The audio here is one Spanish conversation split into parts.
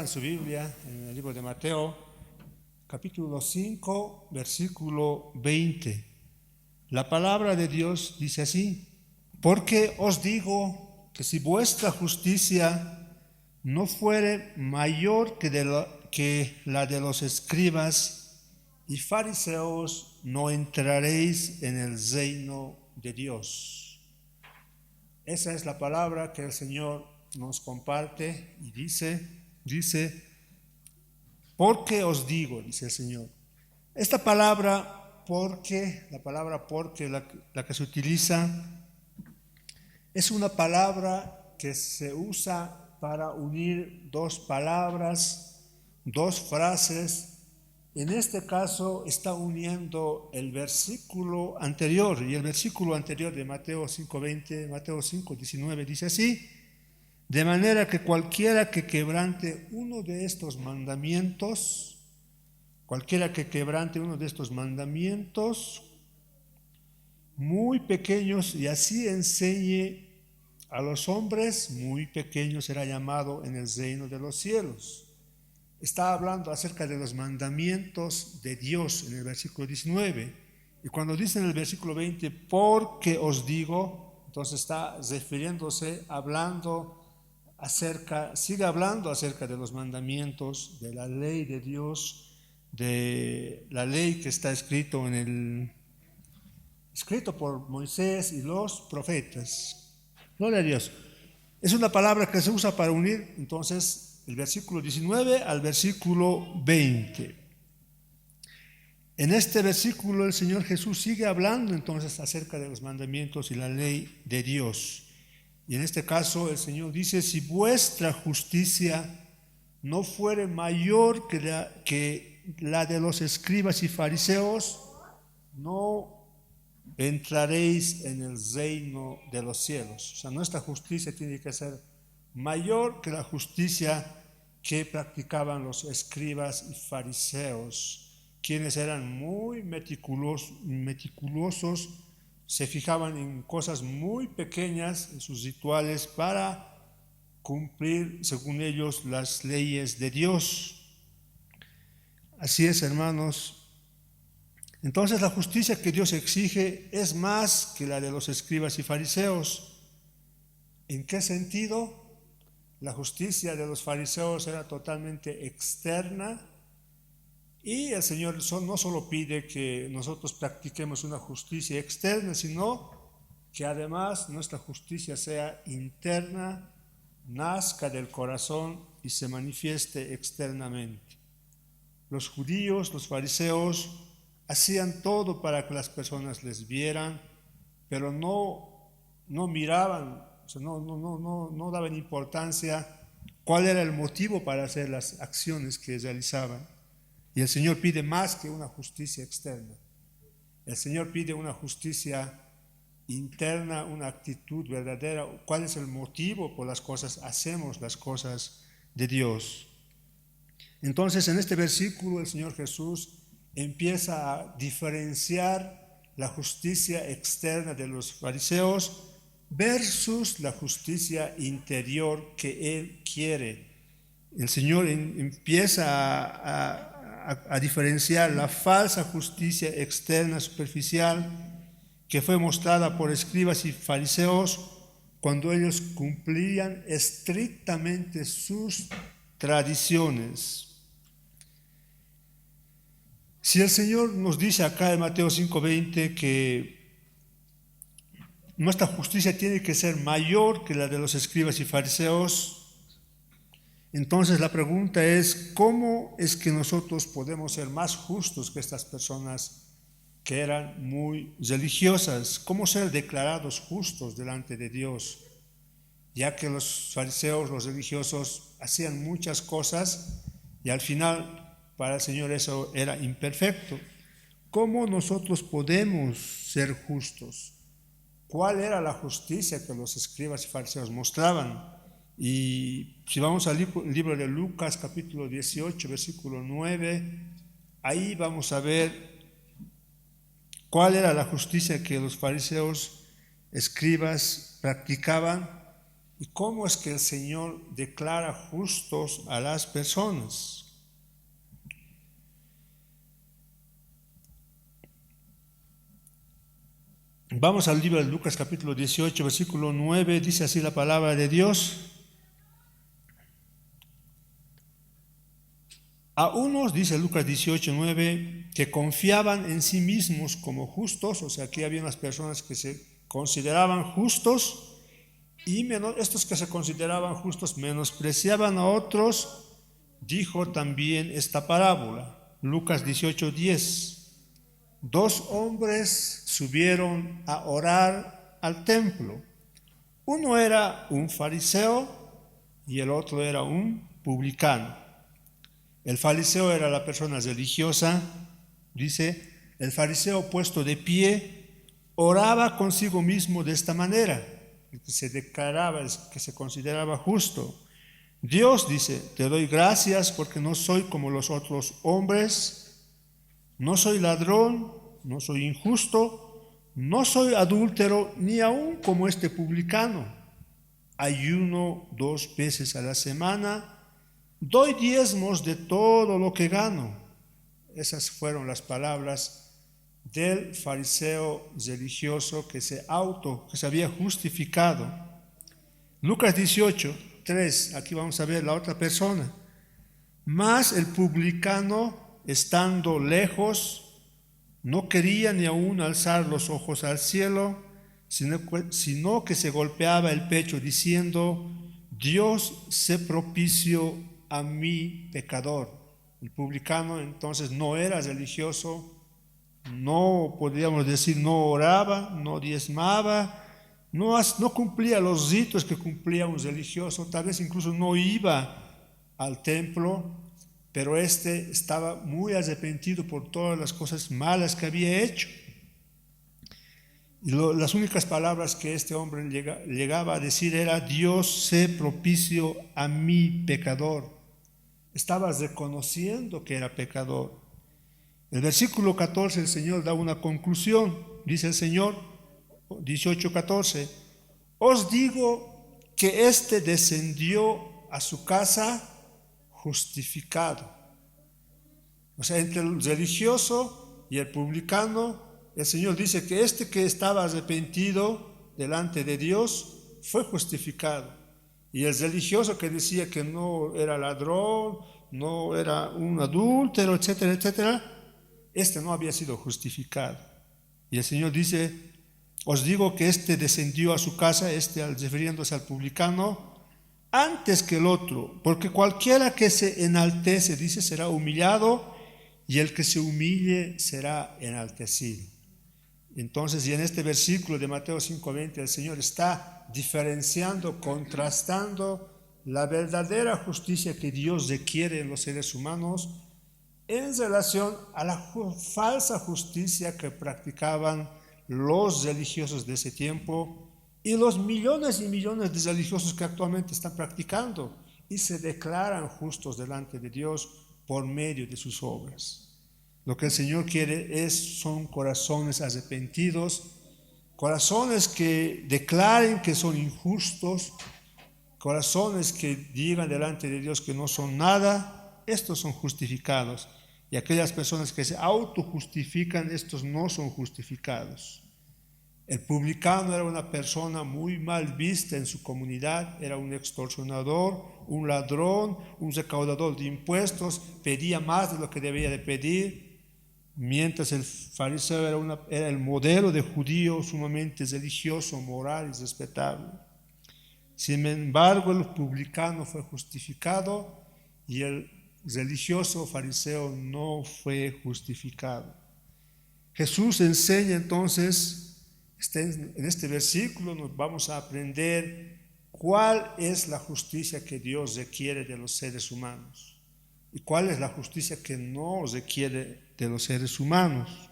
de su Biblia en el libro de Mateo, capítulo 5, versículo 20. La palabra de Dios dice así: porque os digo que si vuestra justicia no fuere mayor que la de los escribas y fariseos, no entraréis en el reino de Dios. Esa es la palabra que el Señor nos comparte y dice, porque os digo, dice el Señor. Esta palabra, la que se utiliza, es una palabra que se usa para unir dos palabras, dos frases. En este caso está uniendo el versículo anterior, y el versículo anterior de Mateo 5:20, Mateo 5:19 dice así: de manera que cualquiera que quebrante uno de estos mandamientos, muy pequeños, y así enseñe a los hombres, muy pequeño será llamado en el reino de los cielos. Está hablando acerca de los mandamientos de Dios en el versículo 19. Y cuando dice en el versículo 20, porque os digo, entonces está refiriéndose, sigue hablando acerca de los mandamientos, de la ley de Dios, de la ley que está escrito por Moisés y los profetas. Gloria a Dios. Es una palabra que se usa para unir entonces el versículo 19 al versículo 20. En este versículo el Señor Jesús sigue hablando entonces acerca de los mandamientos y la ley de Dios. Y en este caso el Señor dice: si vuestra justicia no fuere mayor que la de los escribas y fariseos, no entraréis en el reino de los cielos. O sea, nuestra justicia tiene que ser mayor que la justicia que practicaban los escribas y fariseos, quienes eran muy meticulosos, se fijaban en cosas muy pequeñas, en sus rituales, para cumplir, según ellos, las leyes de Dios. Así es, hermanos. Entonces la justicia que Dios exige es más que la de los escribas y fariseos. ¿En qué sentido? La justicia de los fariseos era totalmente externa, y el Señor no solo pide que nosotros practiquemos una justicia externa, sino que además nuestra justicia sea interna, nazca del corazón y se manifieste externamente. Los judíos, los fariseos, hacían todo para que las personas les vieran, pero no miraban, o sea, no daban importancia cuál era el motivo para hacer las acciones que realizaban. Y el Señor pide más que una justicia externa. El Señor pide una justicia interna, una actitud verdadera. ¿Cuál es el motivo por las cosas? Hacemos las cosas de Dios. Entonces, en este versículo el Señor Jesús empieza a diferenciar la justicia externa de los fariseos versus la justicia interior que Él quiere. El Señor empieza a diferenciar la falsa justicia externa superficial que fue mostrada por escribas y fariseos cuando ellos cumplían estrictamente sus tradiciones. Si el Señor nos dice acá en Mateo 5:20 que nuestra justicia tiene que ser mayor que la de los escribas y fariseos, entonces la pregunta es: ¿cómo es que nosotros podemos ser más justos que estas personas que eran muy religiosas? ¿Cómo ser declarados justos delante de Dios? Ya que los fariseos, los religiosos, hacían muchas cosas y al final para el Señor eso era imperfecto. ¿Cómo nosotros podemos ser justos? ¿Cuál era la justicia que los escribas y fariseos mostraban? Y si vamos al libro de Lucas, capítulo 18, versículo 9, ahí vamos a ver cuál era la justicia que los fariseos, escribas, practicaban. ¿Y cómo es que el Señor declara justos a las personas? Vamos al libro de Lucas capítulo 18, versículo 9, dice así la palabra de Dios. A unos, dice Lucas 18, 9, que confiaban en sí mismos como justos, o sea, aquí había unas personas que se consideraban justos, y estos que se consideraban justos menospreciaban a otros, dijo también esta parábola. Lucas 18, 10. Dos hombres subieron a orar al templo. Uno era un fariseo y el otro era un publicano. El fariseo era la persona religiosa, dice, el fariseo puesto de pie oraba consigo mismo de esta manera, que se declaraba, que se consideraba justo. Dios, dice, te doy gracias porque no soy como los otros hombres, no soy ladrón, no soy injusto, no soy adúltero, ni aun como este publicano. Ayuno 2 veces a la semana, doy diezmos de todo lo que gano. Esas fueron las palabras del fariseo religioso que se había justificado. Lucas 18, 3, aquí vamos a ver la otra persona. Mas el publicano, estando lejos, no quería ni aún alzar los ojos al cielo, sino que se golpeaba el pecho diciendo, Dios, sé propicio a mi pecador. El publicano entonces no era religioso, no podríamos decir, no oraba, no diezmaba, no cumplía los ritos que cumplía un religioso, tal vez incluso no iba al templo, pero estaba muy arrepentido por todas las cosas malas que había hecho. Y las únicas palabras que este hombre llegaba a decir era, Dios, sé propicio a mi pecador. Estaba reconociendo que era pecador. El versículo 14 el Señor da una conclusión. Dice el Señor, 18:14, os digo que descendió a su casa justificado. O sea, entre el religioso y el publicano, el Señor dice que que estaba arrepentido delante de Dios fue justificado. Y el religioso que decía que no era ladrón, no era un adúltero, etcétera, etcétera, no había sido justificado. Y el Señor dice, os digo que descendió a su casa, refiriéndose al publicano, antes que el otro, porque cualquiera que se enaltece, dice, será humillado, y el que se humille será enaltecido. Entonces, y en este versículo de Mateo 5:20, el Señor está diferenciando, contrastando la verdadera justicia que Dios requiere en los seres humanos en relación a la falsa justicia que practicaban los religiosos de ese tiempo y los millones y millones de religiosos que actualmente están practicando y se declaran justos delante de Dios por medio de sus obras. Lo que el Señor quiere son corazones arrepentidos, corazones que declaren que son injustos, corazones que digan delante de Dios que no son nada. Estos son justificados. Y aquellas personas que se autojustifican, estos no son justificados. El publicano era una persona muy mal vista en su comunidad, era un extorsionador, un ladrón, un recaudador de impuestos, pedía más de lo que debía de pedir, mientras el fariseo era el modelo de judío sumamente religioso, moral y respetable. Sin embargo, el publicano fue justificado y el religioso fariseo no fue justificado. Jesús enseña entonces, en este versículo nos vamos a aprender cuál es la justicia que Dios requiere de los seres humanos y cuál es la justicia que no requiere de los seres humanos.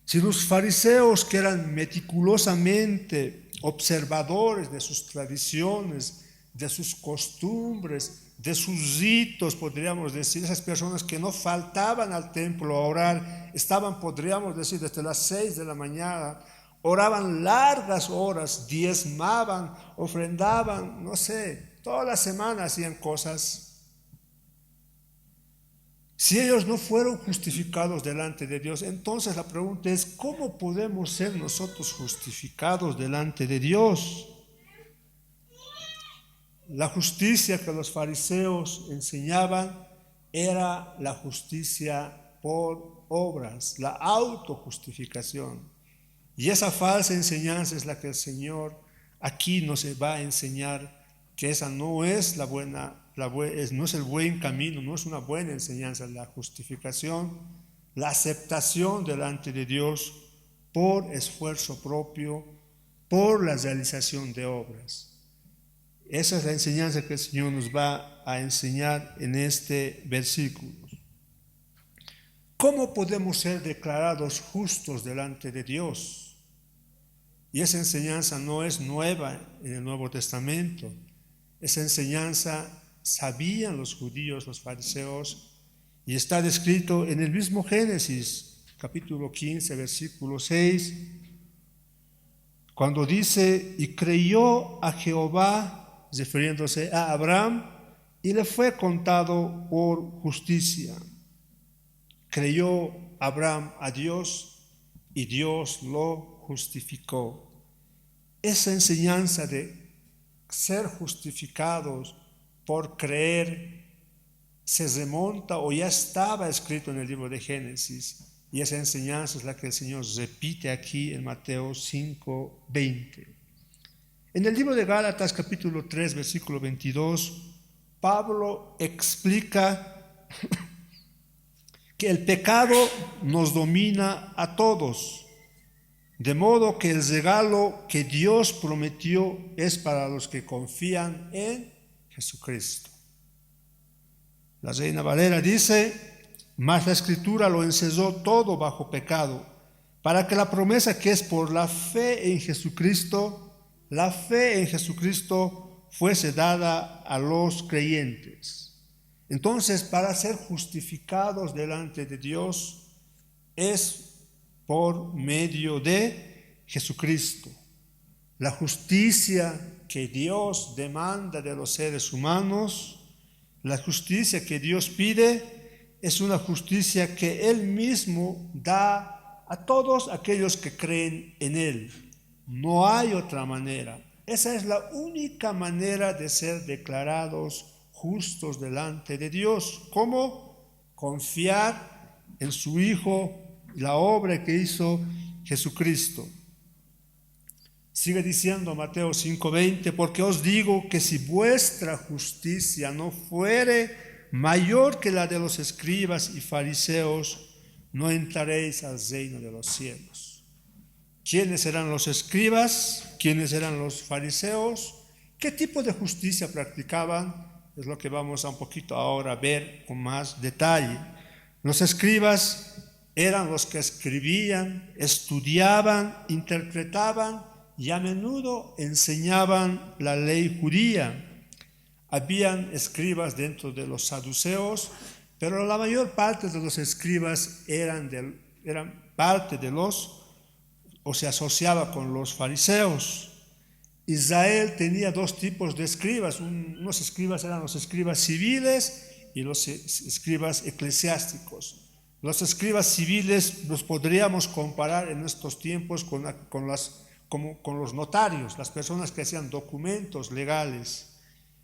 Si los fariseos, que eran meticulosamente observadores de sus tradiciones, de sus costumbres, de sus ritos, podríamos decir, esas personas que no faltaban al templo a orar, estaban, podríamos decir, desde las 6 de la mañana oraban largas horas, diezmaban, ofrendaban, no sé, toda la semana hacían cosas. Si ellos no fueron justificados delante de Dios, entonces la pregunta es, ¿cómo podemos ser nosotros justificados delante de Dios? La justicia que los fariseos enseñaban era la justicia por obras, la autojustificación. Y esa falsa enseñanza es la que el Señor aquí nos va a enseñar, que esa no es no es el buen camino, no es una buena enseñanza, la justificación, la aceptación delante de Dios por esfuerzo propio, por la realización de obras. Esa es la enseñanza que el Señor nos va a enseñar en este versículo. ¿Cómo podemos ser declarados justos delante de Dios? Y esa enseñanza no es nueva en el Nuevo Testamento. Esa enseñanza sabían los judíos, los fariseos, y está descrito en el mismo Génesis, capítulo 15, versículo 6, cuando dice, y creyó a Jehová, refiriéndose a Abraham, y le fue contado por justicia. Creyó Abraham a Dios y Dios lo justificó. Esa enseñanza de ser justificados por creer se remonta o ya estaba escrito en el libro de Génesis, y esa enseñanza es la que el Señor repite aquí en Mateo 5:20. En el libro de Gálatas capítulo 3 versículo 22, Pablo explica que el pecado nos domina a todos, de modo que el regalo que Dios prometió es para los que confían en Jesucristo. La Reina Valera dice, mas la Escritura lo encerró todo bajo pecado, para que la promesa que es por la fe en Jesucristo fuese dada a los creyentes. Entonces, para ser justificados delante de Dios es por medio de Jesucristo. La justicia que Dios demanda de los seres humanos, la justicia que Dios pide, es una justicia que Él mismo da a todos aquellos que creen en Él. No hay otra manera. Esa es la única manera de ser declarados justos delante de Dios. ¿Cómo? Confiar en su Hijo, la obra que hizo Jesucristo. Sigue diciendo Mateo 5:20, porque os digo que si vuestra justicia no fuere mayor que la de los escribas y fariseos, no entraréis al reino de los cielos. ¿Quiénes eran los escribas? ¿Quiénes eran los fariseos? ¿Qué tipo de justicia practicaban? Es lo que vamos a un poquito ahora ver con más detalle. Los escribas eran los que escribían, estudiaban, interpretaban y a menudo enseñaban la ley judía. Habían escribas dentro de los saduceos, pero la mayor parte de los escribas eran parte de o se asociaba con los fariseos. Israel tenía dos tipos de escribas. Unos escribas eran los escribas civiles y los escribas eclesiásticos. Los escribas civiles los podríamos comparar en estos tiempos con los notarios, las personas que hacían documentos legales.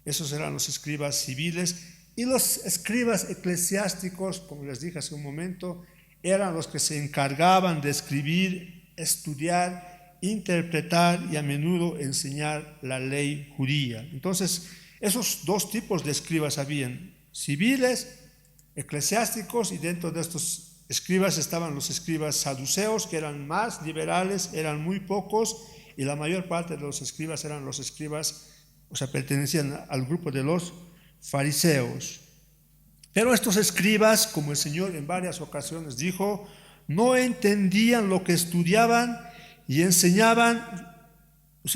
Esos eran los escribas civiles. Y los escribas eclesiásticos, como les dije hace un momento, eran los que se encargaban de escribir, estudiar, interpretar y a menudo enseñar la ley judía. Entonces, esos dos tipos de escribas habían, civiles, eclesiásticos, y dentro de estos escribas estaban los escribas saduceos, que eran más liberales, eran muy pocos, y la mayor parte de los escribas eran los escribas, pertenecían al grupo de los fariseos. Pero estos escribas, como el Señor en varias ocasiones dijo, no entendían lo que estudiaban y enseñaban,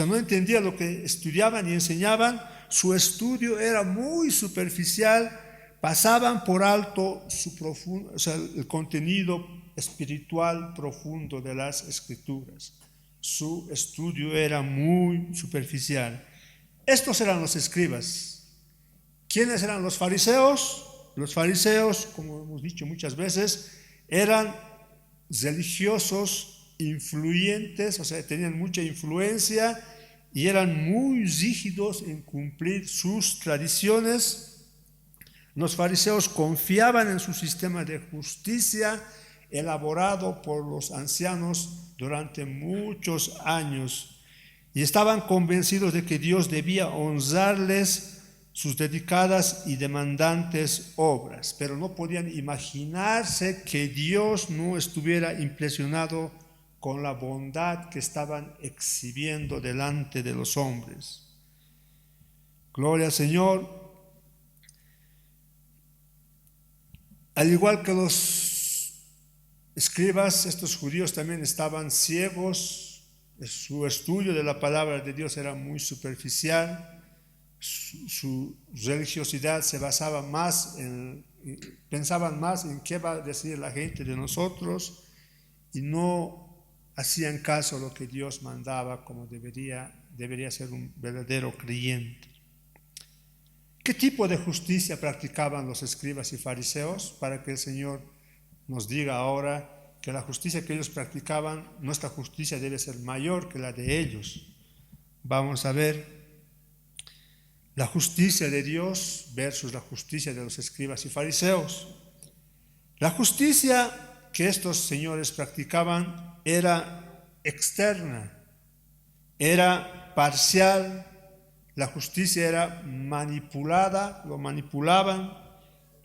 no entendían lo que estudiaban y enseñaban. Su estudio era muy superficial, pasaban por alto el contenido espiritual profundo de las Escrituras. su estudio era muy superficial. Estos eran los escribas. ¿Quiénes eran los fariseos? Los fariseos, como hemos dicho muchas veces, eran religiosos influyentes, o sea, tenían mucha influencia y eran muy rígidos en cumplir sus tradiciones. Los fariseos confiaban en su sistema de justicia elaborado por los ancianos durante muchos años y estaban convencidos de que Dios debía honrarles sus dedicadas y demandantes obras, pero no podían imaginarse que Dios no estuviera impresionado con la bondad que estaban exhibiendo delante de los hombres. Gloria al Señor. Al igual que los escribas, estos judíos también estaban ciegos. Su estudio de la palabra de Dios era muy superficial. Su religiosidad se basaba más pensaban más en qué va a decir la gente de nosotros y no hacían caso a lo que Dios mandaba como debería ser un verdadero creyente. ¿Qué tipo de justicia practicaban los escribas y fariseos? Para que el Señor nos diga ahora que la justicia que ellos practicaban, nuestra justicia debe ser mayor que la de ellos. Vamos a ver la justicia de Dios versus la justicia de los escribas y fariseos. La justicia que estos señores practicaban era externa, era parcial. La justicia era manipulada, lo manipulaban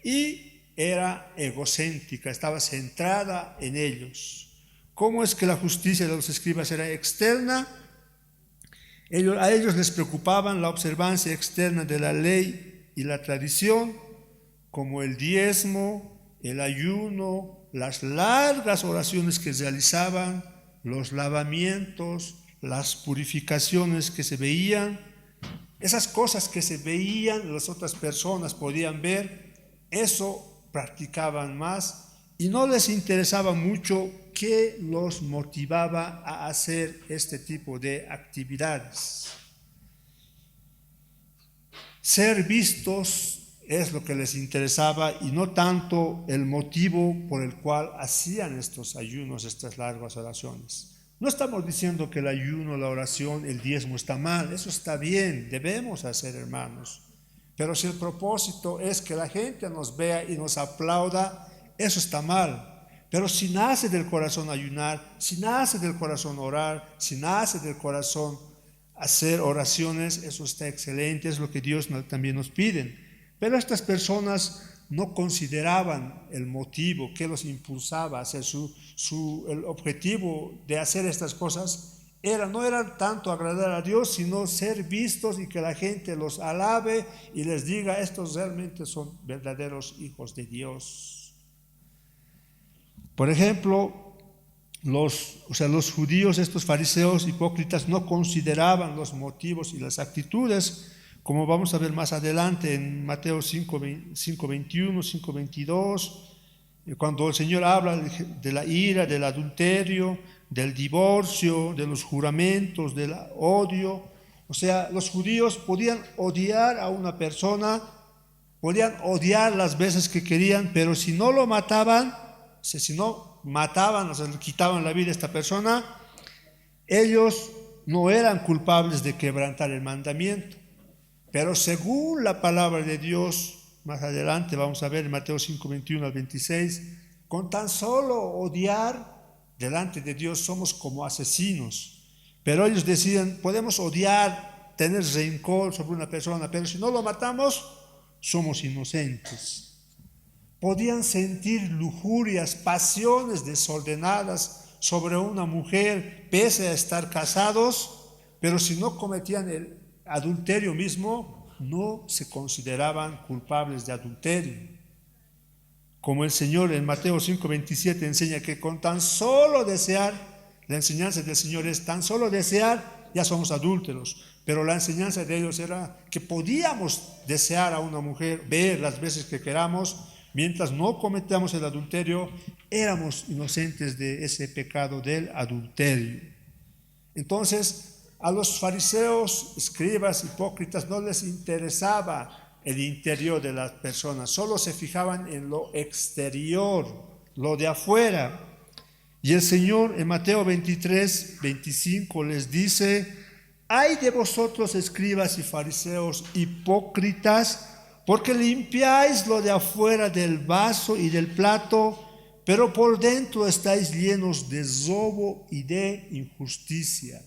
y era egocéntrica, estaba centrada en ellos. ¿Cómo es que la justicia de los escribas era externa? A ellos les preocupaban la observancia externa de la ley y la tradición, como el diezmo, el ayuno, las largas oraciones que realizaban, los lavamientos, las purificaciones que se veían. Esas cosas que se veían, las otras personas podían ver, eso practicaban más y no les interesaba mucho qué los motivaba a hacer este tipo de actividades. Ser vistos es lo que les interesaba y no tanto el motivo por el cual hacían estos ayunos, estas largas oraciones. No estamos diciendo que el ayuno, la oración, el diezmo está mal, eso está bien, debemos hacer, hermanos. Pero si el propósito es que la gente nos vea y nos aplauda, eso está mal. Pero si nace del corazón ayunar, si nace del corazón orar, si nace del corazón hacer oraciones, eso está excelente, es lo que Dios también nos pide. Pero estas personas no consideraban el motivo que los impulsaba a hacer el objetivo de hacer estas cosas. No era tanto agradar a Dios, sino ser vistos y que la gente los alabe y les diga, estos realmente son verdaderos hijos de Dios. Por ejemplo, los judíos, estos fariseos hipócritas, no consideraban los motivos y las actitudes, como vamos a ver más adelante en Mateo 5:21, 5:22, cuando el Señor habla de la ira, del adulterio, del divorcio, de los juramentos, del odio. O sea, los judíos podían odiar a una persona, podían odiar las veces que querían, pero si no lo mataban, si no mataban, o sea, le quitaban la vida a esta persona, ellos no eran culpables de quebrantar el mandamiento. Pero según la palabra de Dios, más adelante vamos a ver en Mateo 5:21 al 26, con tan solo odiar delante de Dios somos como asesinos. Pero ellos decían, podemos odiar, tener rencor sobre una persona, pero si no lo matamos, somos inocentes. Podían sentir lujurias, pasiones desordenadas sobre una mujer, pese a estar casados, pero si no cometían el adulterio mismo, no se consideraban culpables de adulterio. Como el Señor en Mateo 5:27 enseña que con tan solo desear, la enseñanza del Señor es tan solo desear, ya somos adúlteros. Pero la enseñanza de ellos era que podíamos desear a una mujer, ver las veces que queramos, mientras no cometamos el adulterio, éramos inocentes de ese pecado del adulterio. Entonces, a los fariseos, escribas, hipócritas, no les interesaba el interior de las personas, solo se fijaban en lo exterior, lo de afuera. Y el Señor en Mateo 23, 25 les dice: ay de vosotros, escribas y fariseos, hipócritas, porque limpiáis lo de afuera del vaso y del plato, pero por dentro estáis llenos de robo y de injusticia.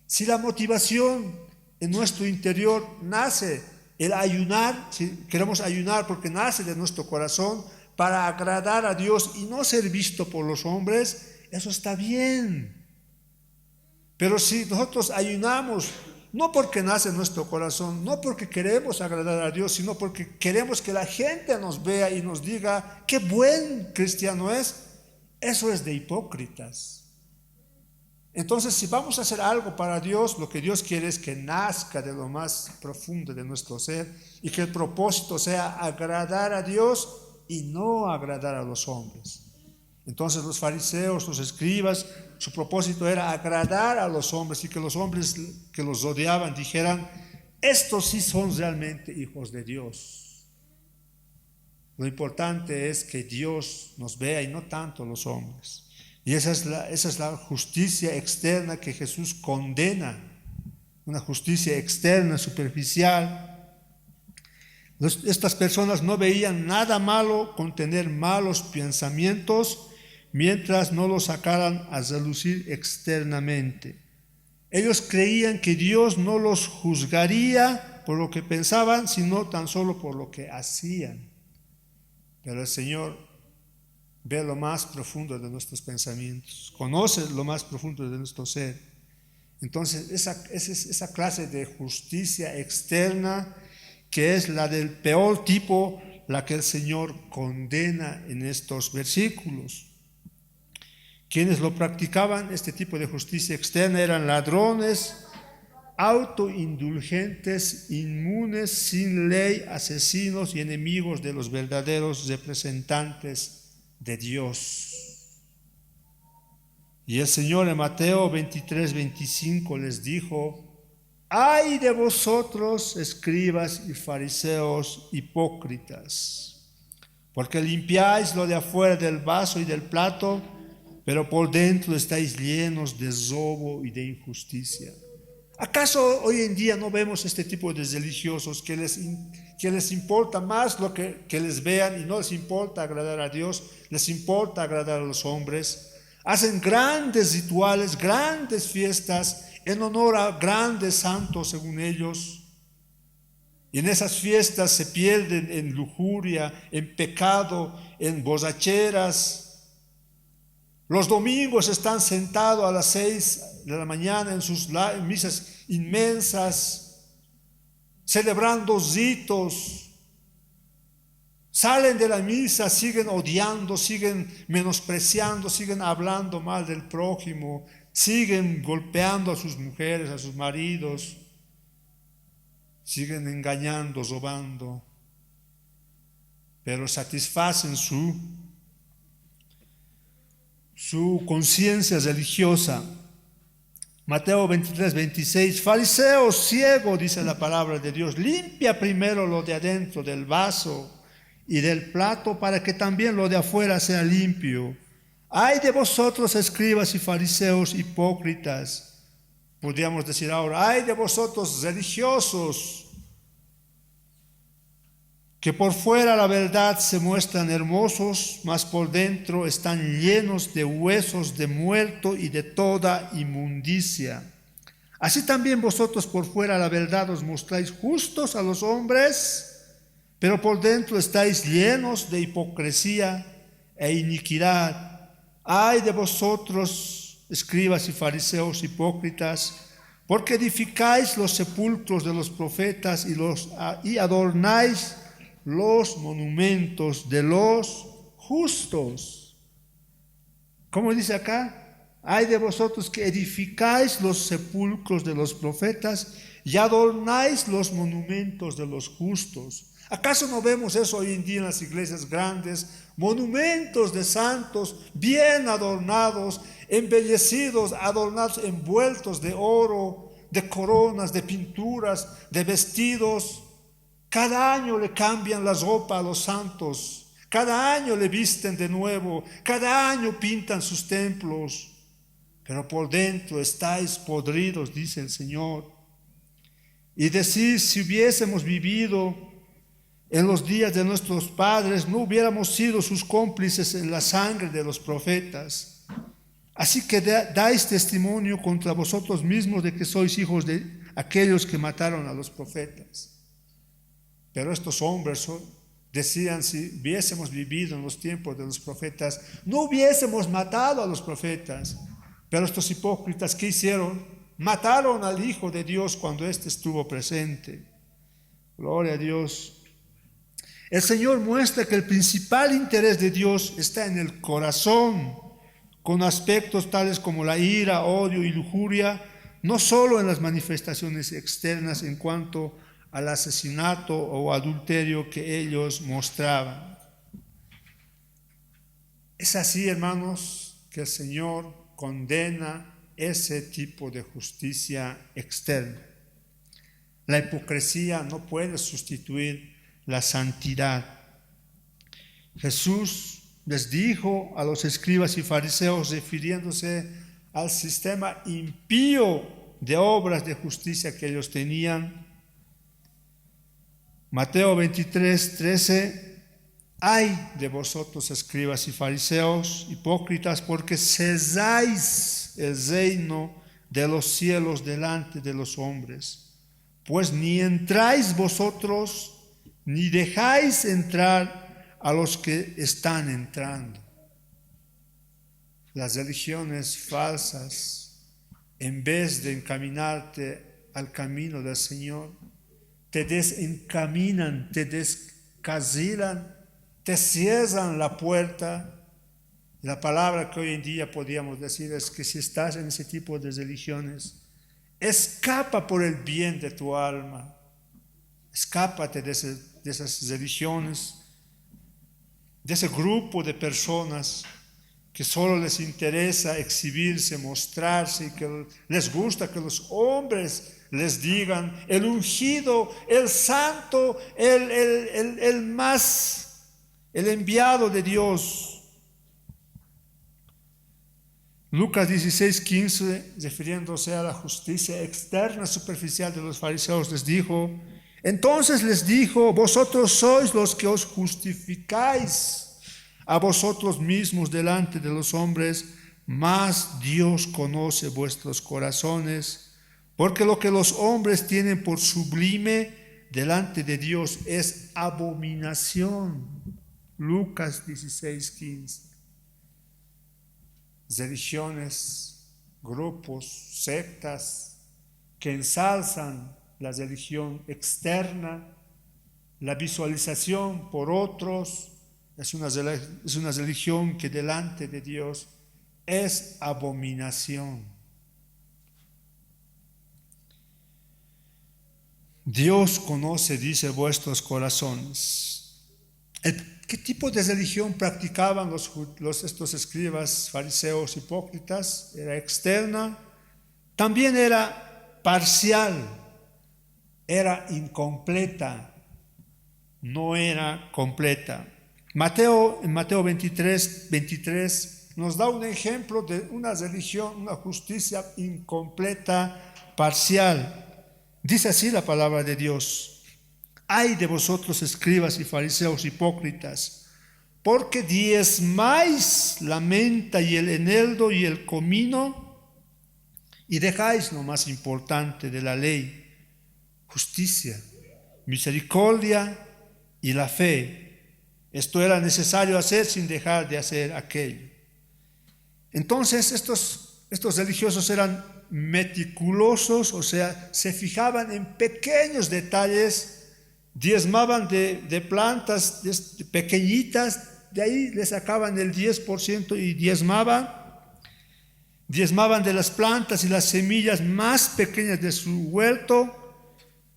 Si la motivación en nuestro interior nace el ayunar, si queremos ayunar porque nace de nuestro corazón para agradar a Dios y no ser visto por los hombres, eso está bien. Pero si nosotros ayunamos, no porque nace en nuestro corazón, no porque queremos agradar a Dios, sino porque queremos que la gente nos vea y nos diga qué buen cristiano es, eso es de hipócritas. Entonces, si vamos a hacer algo para Dios, lo que Dios quiere es que nazca de lo más profundo de nuestro ser y que el propósito sea agradar a Dios y no agradar a los hombres. Entonces los fariseos, los escribas, su propósito era agradar a los hombres y que los hombres que los rodeaban dijeran: estos sí son realmente hijos de Dios. Lo importante es que Dios nos vea y no tanto los hombres. Y esa es la justicia externa que Jesús condena, una justicia externa, superficial. Estas personas no veían nada malo con tener malos pensamientos mientras no los sacaran a relucir externamente. Ellos creían que Dios no los juzgaría por lo que pensaban, sino tan solo por lo que hacían. Pero el Señor ve lo más profundo de nuestros pensamientos, conoce lo más profundo de nuestro ser. Entonces, esa clase de justicia externa, que es la del peor tipo, la que el Señor condena en estos versículos. Quienes lo practicaban, este tipo de justicia externa, eran ladrones, autoindulgentes, inmunes, sin ley, asesinos y enemigos de los verdaderos representantes de Dios. Y el Señor en Mateo 23, 25 les dijo: ay de vosotros, escribas y fariseos hipócritas, porque limpiáis lo de afuera del vaso y del plato, pero por dentro estáis llenos de robo y de injusticia. ¿Acaso hoy en día no vemos este tipo de religiosos que les importa más lo que les vean y no les importa agradar a Dios, les importa agradar a los hombres? Hacen grandes rituales, grandes fiestas en honor a grandes santos según ellos. Y en esas fiestas se pierden en lujuria, en pecado, en borracheras. Los domingos están sentados a las 6 de la mañana en sus misas inmensas, celebrando ritos. Salen de la misa, siguen odiando, siguen menospreciando, siguen hablando mal del prójimo, siguen golpeando a sus mujeres, a sus maridos, siguen engañando, robando, pero satisfacen su conciencia religiosa. Mateo 23, 26, fariseo ciego, dice la palabra de Dios, limpia primero lo de adentro del vaso y del plato para que también lo de afuera sea limpio. Ay de vosotros, escribas y fariseos hipócritas. Podríamos decir ahora: ay de vosotros, religiosos, que por fuera la verdad se muestran hermosos, mas por dentro están llenos de huesos de muerto y de toda inmundicia. Así también vosotros por fuera la verdad os mostráis justos a los hombres, pero por dentro estáis llenos de hipocresía e iniquidad. Ay de vosotros, escribas y fariseos hipócritas, porque edificáis los sepulcros de los profetas y adornáis los monumentos de los justos. ¿Cómo dice acá? Ay de vosotros que edificáis los sepulcros de los profetas y adornáis los monumentos de los justos. ¿Acaso no vemos eso hoy en día en las iglesias grandes? Monumentos de santos bien adornados, embellecidos, adornados, envueltos de oro, de coronas, de pinturas, de vestidos. Cada año le cambian la ropa a los santos, cada año le visten de nuevo, cada año pintan sus templos, pero por dentro estáis podridos, dice el Señor. Y decís, si hubiésemos vivido en los días de nuestros padres, no hubiéramos sido sus cómplices en la sangre de los profetas. Así que dais testimonio contra vosotros mismos de que sois hijos de aquellos que mataron a los profetas. Pero estos hombres decían, si hubiésemos vivido en los tiempos de los profetas, no hubiésemos matado a los profetas. Pero estos hipócritas, ¿qué hicieron? Mataron al Hijo de Dios cuando éste estuvo presente. Gloria a Dios. El Señor muestra que el principal interés de Dios está en el corazón, con aspectos tales como la ira, odio y lujuria, no solo en las manifestaciones externas en cuanto al asesinato o adulterio que ellos mostraban. Es así, hermanos, que el Señor condena ese tipo de justicia externa. La hipocresía no puede sustituir la santidad. Jesús les dijo a los escribas y fariseos, refiriéndose al sistema impío de obras de justicia que ellos tenían, Mateo 23, 13, ay de vosotros escribas y fariseos, hipócritas, porque cerráis el reino de los cielos delante de los hombres, pues ni entráis vosotros, ni dejáis entrar a los que están entrando. Las religiones falsas, en vez de encaminarte al camino del Señor, te desencaminan, te descarrilan, te cierran la puerta. La palabra que hoy en día podríamos decir es que si estás en ese tipo de religiones, escapa por el bien de tu alma, escápate de esas religiones, de ese grupo de personas que solo les interesa exhibirse, mostrarse, y que les gusta que los hombres les digan, el ungido, el santo, el enviado de Dios. Lucas 16, 15, refiriéndose a la justicia externa superficial de los fariseos, les dijo, entonces les dijo, vosotros sois los que os justificáis a vosotros mismos delante de los hombres, mas Dios conoce vuestros corazones, porque lo que los hombres tienen por sublime delante de Dios es abominación. Lucas 16, 15. Religiones, grupos, sectas que ensalzan la religión externa, la visualización por otros, es una religión que delante de Dios es abominación. Dios conoce, dice, vuestros corazones. ¿Qué tipo de religión practicaban estos escribas, fariseos, hipócritas? Era externa, también era parcial, era incompleta, no era completa. En Mateo 23, 23 nos da un ejemplo de una religión, una justicia incompleta, parcial. Dice así la palabra de Dios: ay de vosotros escribas y fariseos hipócritas, porque diezmáis la menta y el eneldo y el comino y dejáis lo más importante de la ley, justicia, misericordia y la fe. Esto era necesario hacer sin dejar de hacer aquello. Entonces estos religiosos eran meticulosos, o sea, se fijaban en pequeños detalles, diezmaban de plantas pequeñitas, de ahí le sacaban el 10% y diezmaban de las plantas y las semillas más pequeñas de su huerto,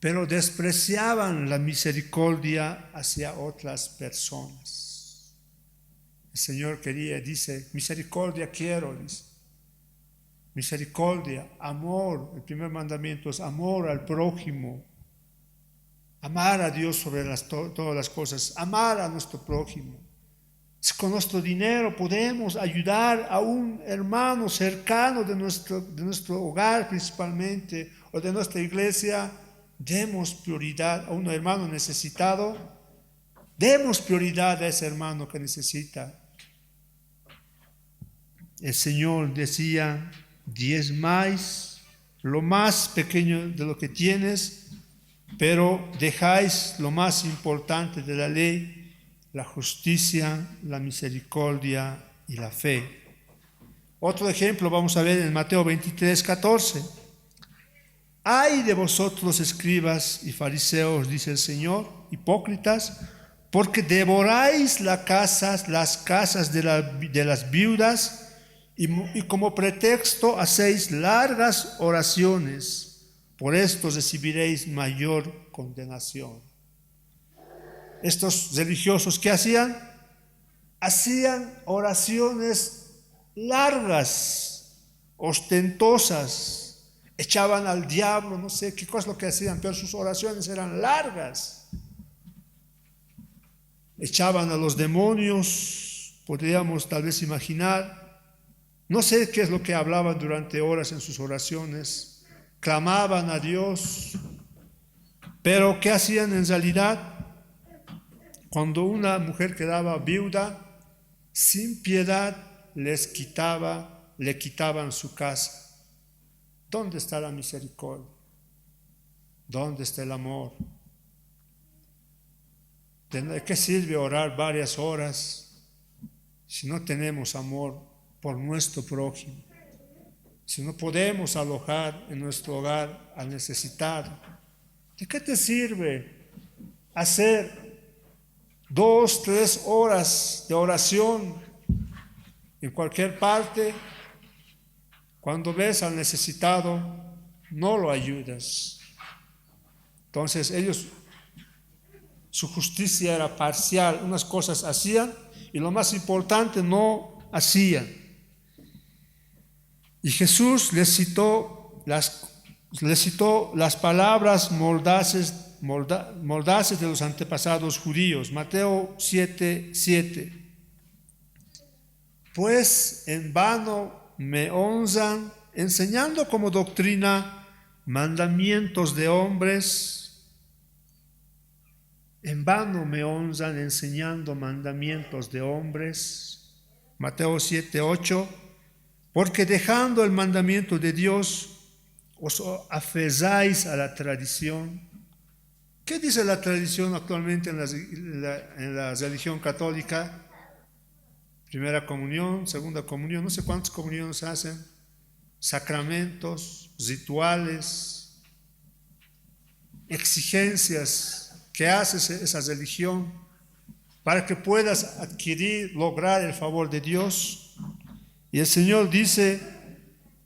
pero despreciaban la misericordia hacia otras personas. El Señor dice, misericordia quiero, dice. Misericordia, amor. El primer mandamiento es amor al prójimo. Amar a Dios sobre todas las cosas. Amar a nuestro prójimo. Si con nuestro dinero podemos ayudar a un hermano cercano de nuestro hogar principalmente, o de nuestra iglesia, demos prioridad a un hermano necesitado. Demos prioridad a ese hermano que necesita. El Señor decía, diezmáis lo más pequeño de lo que tienes, pero dejáis lo más importante de la ley, la justicia, la misericordia y la fe. Otro ejemplo vamos a ver en Mateo 23, 14. Ay de vosotros, escribas y fariseos, dice el Señor, hipócritas, porque devoráis las casas de las viudas, y como pretexto hacéis largas oraciones. Por esto recibiréis mayor condenación. Estos religiosos, ¿qué hacían? Hacían oraciones largas, ostentosas, echaban al diablo, no sé qué cosa es lo que hacían, pero sus oraciones eran largas. Echaban a los demonios, podríamos tal vez imaginar. No sé qué es lo que hablaban durante horas en sus oraciones. Clamaban a Dios. Pero ¿qué hacían en realidad? Cuando una mujer quedaba viuda, sin piedad le quitaban su casa. ¿Dónde está la misericordia? ¿Dónde está el amor? ¿De qué sirve orar varias horas si no tenemos amor por nuestro prójimo? Si no podemos alojar en nuestro hogar al necesitado, ¿de qué te sirve hacer 2, 3 horas de oración en cualquier parte? Cuando ves al necesitado, no lo ayudas. Entonces su justicia era parcial, unas cosas hacían y lo más importante no hacían. Y Jesús les citó las palabras mordaces de los antepasados judíos. Mateo 7:7. Pues en vano me honran, enseñando como doctrina mandamientos de hombres. En vano me honran enseñando mandamientos de hombres. Mateo 7:8. Porque dejando el mandamiento de Dios, os aferráis a la tradición. ¿Qué dice la tradición actualmente en la religión católica? Primera comunión, segunda comunión, no sé cuántas comuniones hacen, sacramentos, rituales, exigencias que hace esa religión para que puedas lograr el favor de Dios. Y el Señor dice,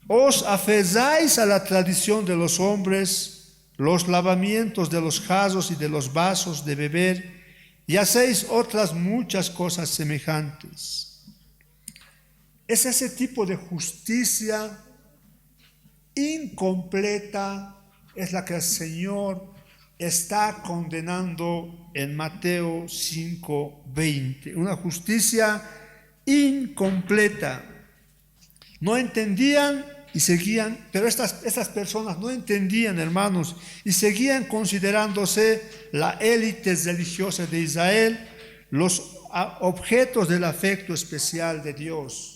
os aferráis a la tradición de los hombres, los lavamientos de los jarros y de los vasos de beber, y hacéis otras muchas cosas semejantes. Es ese tipo de justicia incompleta, es la que el Señor está condenando en Mateo 5:20. Una justicia incompleta. No entendían y seguían, pero estas personas no entendían, hermanos, y seguían considerándose la élite religiosa de Israel, los objetos del afecto especial de Dios.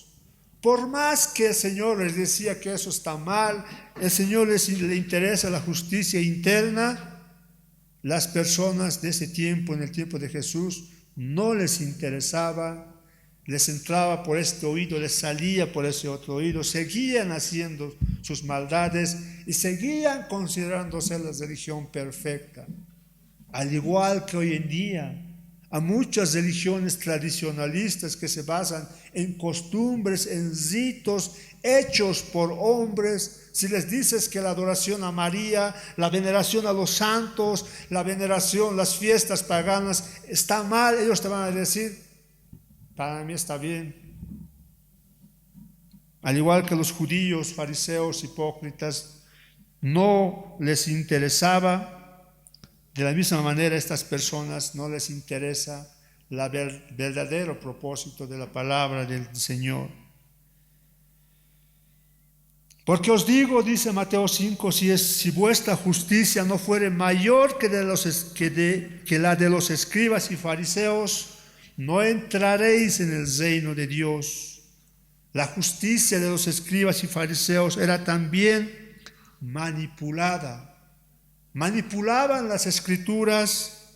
Por más que el Señor les decía que eso está mal, el Señor le interesa la justicia interna, las personas de ese tiempo, en el tiempo de Jesús, no les interesaba. Les entraba por este oído, les salía por ese otro oído, seguían haciendo sus maldades y seguían considerándose la religión perfecta. Al igual que hoy en día, a muchas religiones tradicionalistas que se basan en costumbres, en ritos hechos por hombres. Si les dices que la adoración a María, la veneración a los santos, la veneración, las fiestas paganas está mal, ellos te van a decir, para mí está bien. Al igual que los judíos, fariseos, hipócritas, no les interesaba. De la misma manera, a estas personas no les interesa el verdadero propósito de la palabra del Señor. Porque os digo, dice Mateo 5, si vuestra justicia no fuere mayor que la de los escribas y fariseos, no entraréis en el reino de Dios. La justicia de los escribas y fariseos era también manipulada. Manipulaban las escrituras,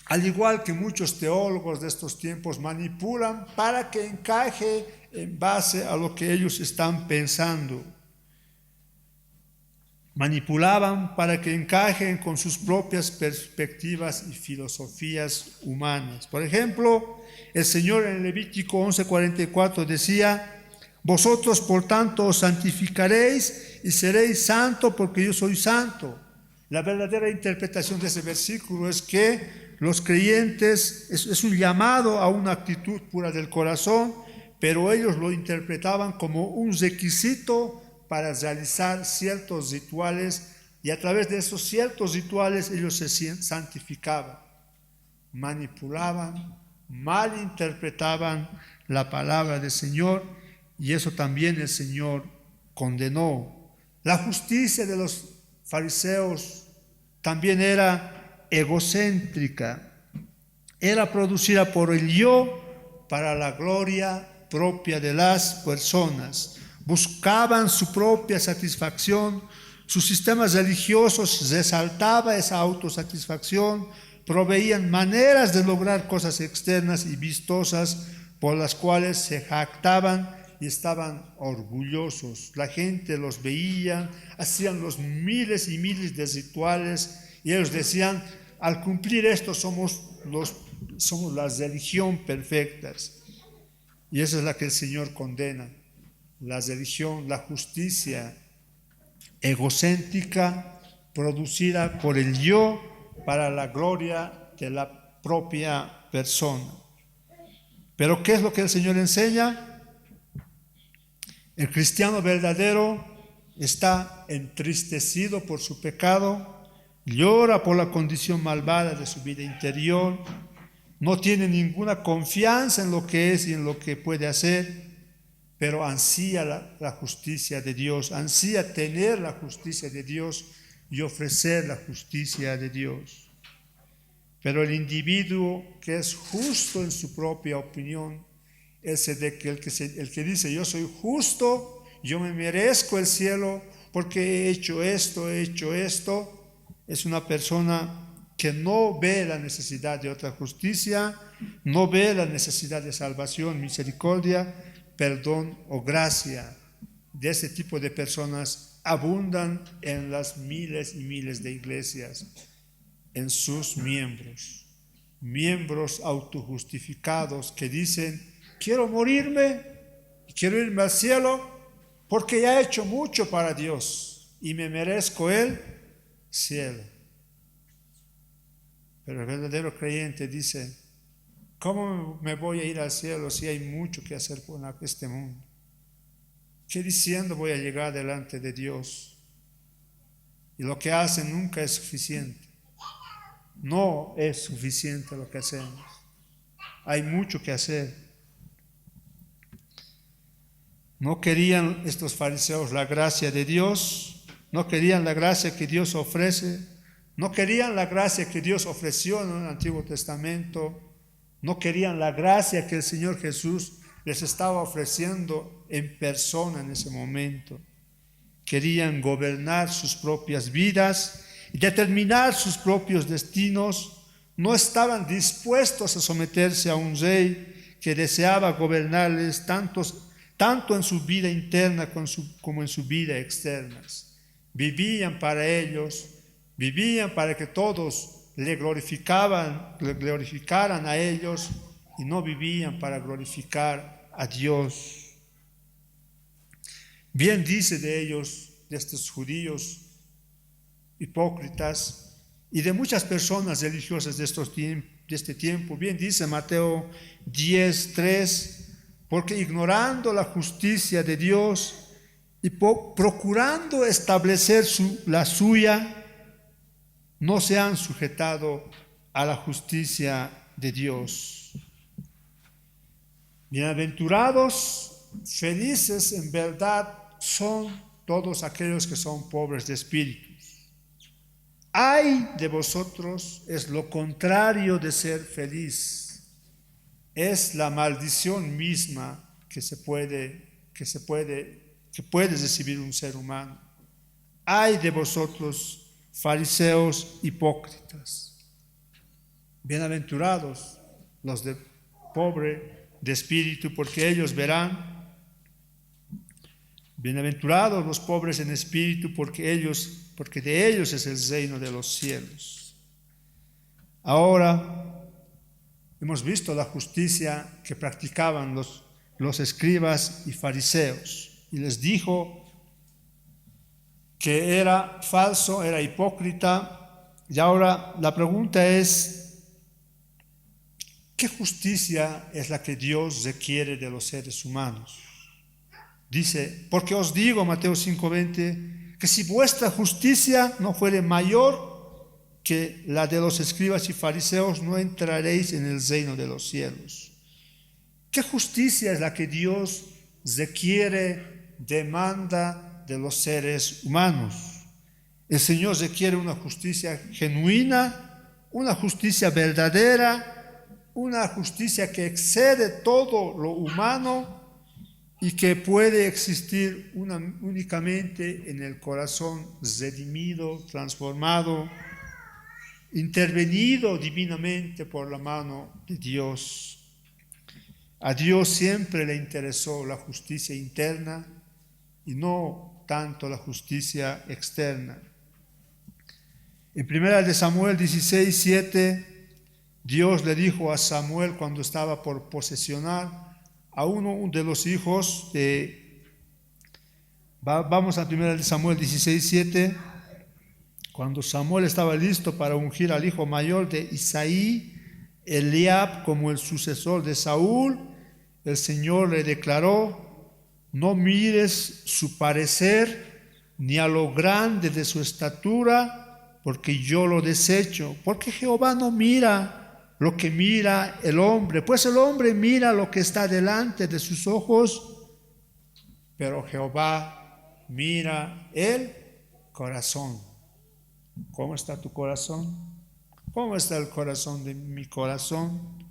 al igual que muchos teólogos de estos tiempos manipulan para que encaje en base a lo que ellos están pensando. Manipulaban para que encajen con sus propias perspectivas y filosofías humanas. Por ejemplo, el Señor en Levítico 11:44 decía: vosotros por tanto os santificaréis y seréis santos porque yo soy santo. La verdadera interpretación de ese versículo es que los creyentes es un llamado a una actitud pura del corazón, pero ellos lo interpretaban como un requisito para realizar ciertos rituales, y a través de esos ciertos rituales ellos se santificaban. Manipulaban, malinterpretaban la palabra del Señor, y eso también el Señor condenó. La justicia de los fariseos también era egocéntrica, era producida por el yo para la gloria propia de las personas. Buscaban su propia satisfacción, sus sistemas religiosos resaltaban esa autosatisfacción, proveían maneras de lograr cosas externas y vistosas por las cuales se jactaban y estaban orgullosos. La gente los veía, hacían los miles y miles de rituales y ellos decían: al cumplir esto somos la religión perfectas. Y esa es la que el Señor condena, la religión, la justicia egocéntrica producida por el yo para la gloria de la propia persona. Pero ¿qué es lo que el Señor enseña? El cristiano verdadero está entristecido por su pecado, llora por la condición malvada de su vida interior, no tiene ninguna confianza en lo que es y en lo que puede hacer, pero ansía la justicia de Dios, ansía tener la justicia de Dios y ofrecer la justicia de Dios. Pero el individuo que es justo en su propia opinión, el que dice: yo soy justo, yo me merezco el cielo porque he hecho esto, es una persona que no ve la necesidad de otra justicia, no ve la necesidad de salvación, misericordia, perdón o gracia. De este tipo de personas abundan en las miles y miles de iglesias, en sus miembros autojustificados que dicen: quiero morirme, quiero irme al cielo porque ya he hecho mucho para Dios y me merezco el cielo. Pero el verdadero creyente dice: ¿cómo me voy a ir al cielo si hay mucho que hacer por este mundo? ¿Qué diciendo voy a llegar delante de Dios? Y lo que hacen nunca es suficiente. No es suficiente lo que hacemos. Hay mucho que hacer. No querían estos fariseos la gracia de Dios, no querían la gracia que Dios ofrece, no querían la gracia que Dios ofreció en el Antiguo Testamento, no querían la gracia que el Señor Jesús les estaba ofreciendo en persona en ese momento. Querían gobernar sus propias vidas y determinar sus propios destinos. No estaban dispuestos a someterse a un rey que deseaba gobernarles tanto en su vida interna como en su vida externa. Vivían para ellos, vivían para que todos le glorificaran a ellos y no vivían para glorificar a Dios. Bien dice de ellos, de estos judíos hipócritas y de muchas personas religiosas de este tiempo, bien dice Mateo 10:3, porque ignorando la justicia de Dios y procurando establecer la suya, no se han sujetado a la justicia de Dios. Bienaventurados, felices en verdad son todos aquellos que son pobres de espíritu. Ay de vosotros es lo contrario de ser feliz. Es la maldición misma que puede recibir un ser humano. Ay de vosotros, fariseos hipócritas. Bienaventurados los de pobre de espíritu, porque ellos verán. Bienaventurados los pobres en espíritu, porque de ellos es el reino de los cielos. Ahora hemos visto la justicia que practicaban los escribas y fariseos, y les dijo que era falso, era hipócrita. Y ahora la pregunta es, ¿qué justicia es la que Dios requiere de los seres humanos? Dice, porque os digo, Mateo 5:20, que si vuestra justicia no fuere mayor que la de los escribas y fariseos, no entraréis en el reino de los cielos. ¿Qué justicia es la que Dios requiere, demanda de los seres humanos? El Señor requiere una justicia genuina, una justicia verdadera, una justicia que excede todo lo humano y que puede existir únicamente en el corazón redimido, transformado, intervenido divinamente por la mano de Dios. A Dios siempre le interesó la justicia interna y no tanto la justicia externa. En 1 Samuel 16:7, Dios le dijo a Samuel cuando estaba por posesionar a uno de los hijos vamos a 1 Samuel 16:7, cuando Samuel estaba listo para ungir al hijo mayor de Isaí, Eliab, como el sucesor de Saúl, el Señor le declaró: no mires su parecer ni a lo grande de su estatura, porque yo lo desecho. Porque Jehová no mira lo que mira el hombre, pues el hombre mira lo que está delante de sus ojos, pero Jehová mira el corazón. ¿Cómo está tu corazón? ¿Cómo está el corazón de mi corazón?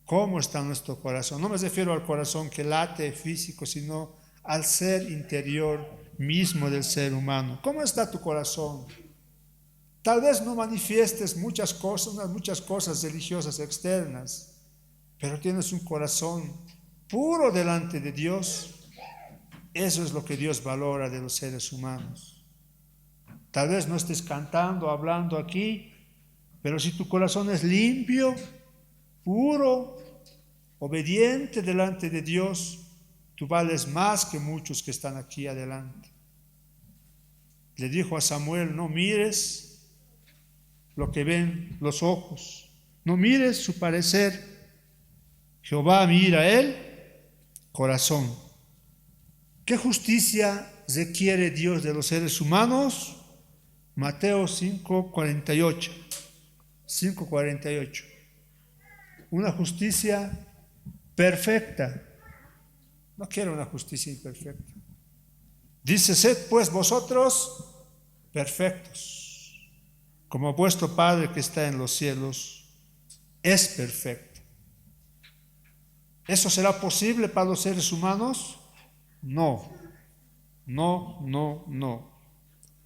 ¿Cómo está nuestro corazón? No me refiero al corazón que late físico, sino al ser interior mismo del ser humano. ¿Cómo está tu corazón? Tal vez no manifiestes muchas cosas religiosas externas, pero tienes un corazón puro delante de Dios. Eso es lo que Dios valora de los seres humanos. Tal vez no estés cantando, hablando aquí, pero si tu corazón es limpio, puro, obediente delante de Dios, tú vales más que muchos que están aquí adelante. Le dijo a Samuel: no mires lo que ven los ojos, no mires su parecer. Jehová mira el corazón. ¿Qué justicia requiere Dios de los seres humanos? Mateo 5:48. Una justicia perfecta. No quiero una justicia imperfecta. Dice: sed pues vosotros perfectos, como vuestro Padre que está en los cielos es perfecto. ¿Eso será posible para los seres humanos? No.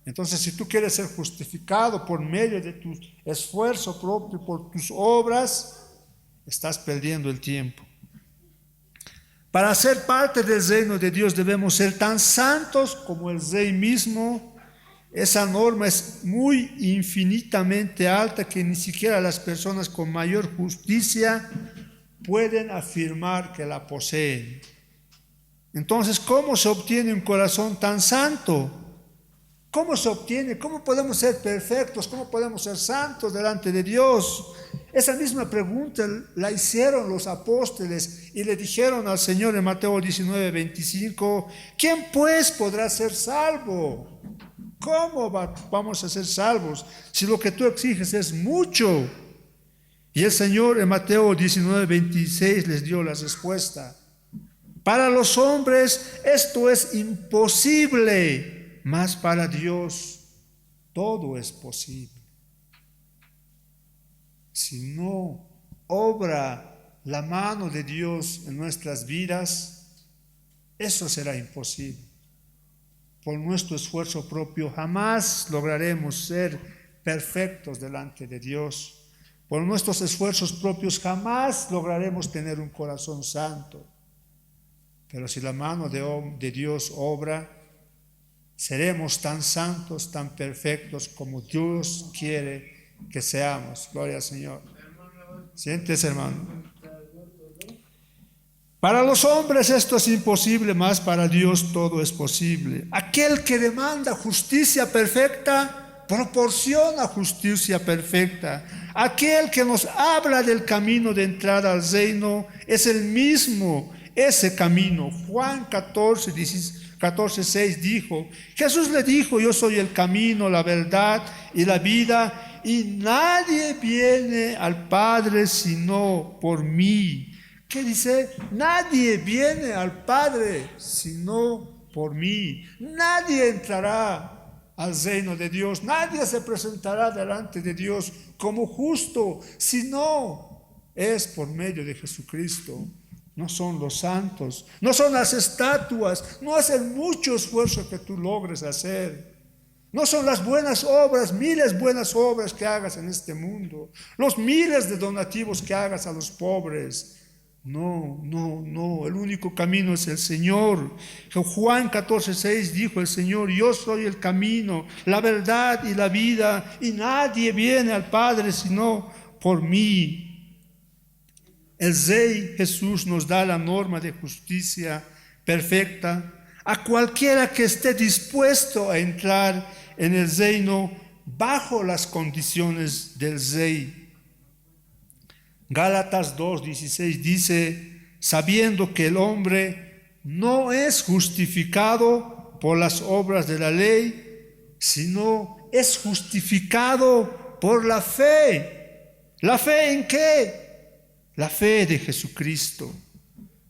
Entonces, si tú quieres ser justificado por medio de tu esfuerzo propio, por tus obras, estás perdiendo el tiempo. Para ser parte del reino de Dios debemos ser tan santos como el Rey mismo Esa norma es muy infinitamente alta que ni siquiera las personas con mayor justicia pueden afirmar que la poseen. Entonces, ¿cómo se obtiene un corazón tan santo? ¿Cómo se obtiene? ¿Cómo podemos ser perfectos? ¿Cómo podemos ser santos delante de Dios? Esa misma pregunta la hicieron los apóstoles y le dijeron al Señor en Mateo 19:25, ¿quién pues podrá ser salvo? ¿Cómo vamos a ser salvos si lo que tú exiges es mucho? Y el Señor en Mateo 19:26 les dio la respuesta. Para los hombres esto es imposible, mas para Dios todo es posible. Si no obra la mano de Dios en nuestras vidas, eso será imposible. Por nuestro esfuerzo propio jamás lograremos ser perfectos delante de Dios. Por nuestros esfuerzos propios jamás lograremos tener un corazón santo. Pero si la mano de Dios obra, seremos tan santos, tan perfectos como Dios quiere que seamos. Gloria al Señor. Siéntese, hermano. Para los hombres esto es imposible, mas para Dios todo es posible. Aquel que demanda justicia perfecta, proporciona justicia perfecta. Aquel que nos habla del camino de entrada al reino es el mismo, ese camino. Juan 14:6 dijo, Jesús le dijo, yo soy el camino, la verdad y la vida, y nadie viene al Padre sino por mí. ¿Qué dice? Nadie viene al Padre sino por mí. Nadie entrará al reino de Dios. Nadie se presentará delante de Dios como justo, sino es por medio de Jesucristo. No son los santos, no son las estatuas, no es el mucho esfuerzo que tú logres hacer. No son las buenas obras, miles buenas obras que hagas en este mundo, los miles de donativos que hagas a los pobres. No, el único camino es el Señor. Juan 14:6 dijo el Señor, yo soy el camino, la verdad y la vida, y nadie viene al Padre sino por mí. El Rey Jesús nos da la norma de justicia perfecta a cualquiera que esté dispuesto a entrar en el reino bajo las condiciones del Rey. Gálatas 2:16 dice, sabiendo que el hombre no es justificado por las obras de la ley, sino es justificado por la fe. ¿La fe en qué? La fe de Jesucristo.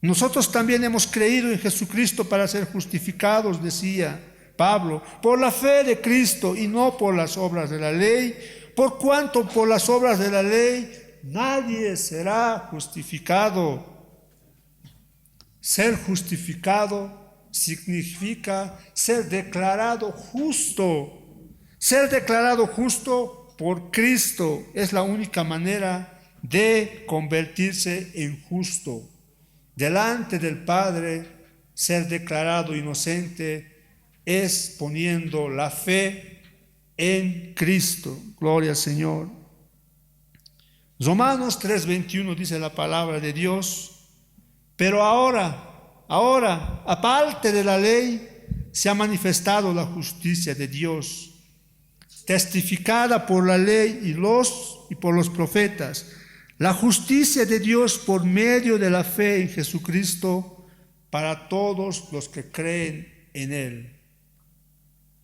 Nosotros también hemos creído en Jesucristo para ser justificados, decía Pablo, por la fe de Cristo y no por las obras de la ley, por cuanto por las obras de la ley nadie será justificado. Ser justificado significa ser declarado justo. Ser declarado justo por Cristo es la única manera de convertirse en justo. Delante del Padre, ser declarado inocente es poniendo la fe en Cristo. Gloria al Señor. Romanos 3:21 dice la palabra de Dios, pero ahora, aparte de la ley, se ha manifestado la justicia de Dios, testificada por la ley y por los profetas, la justicia de Dios por medio de la fe en Jesucristo para todos los que creen en Él.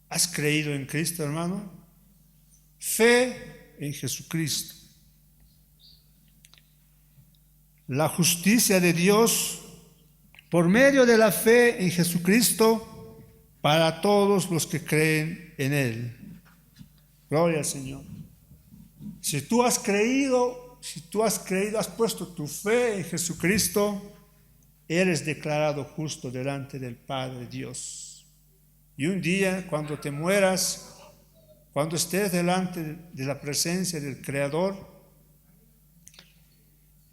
¿Has creído en Cristo, hermano? Fe en Jesucristo. La justicia de Dios por medio de la fe en Jesucristo para todos los que creen en Él. Gloria al Señor. Si tú has creído, has puesto tu fe en Jesucristo, eres declarado justo delante del Padre Dios. Y un día, cuando te mueras, cuando estés delante de la presencia del Creador,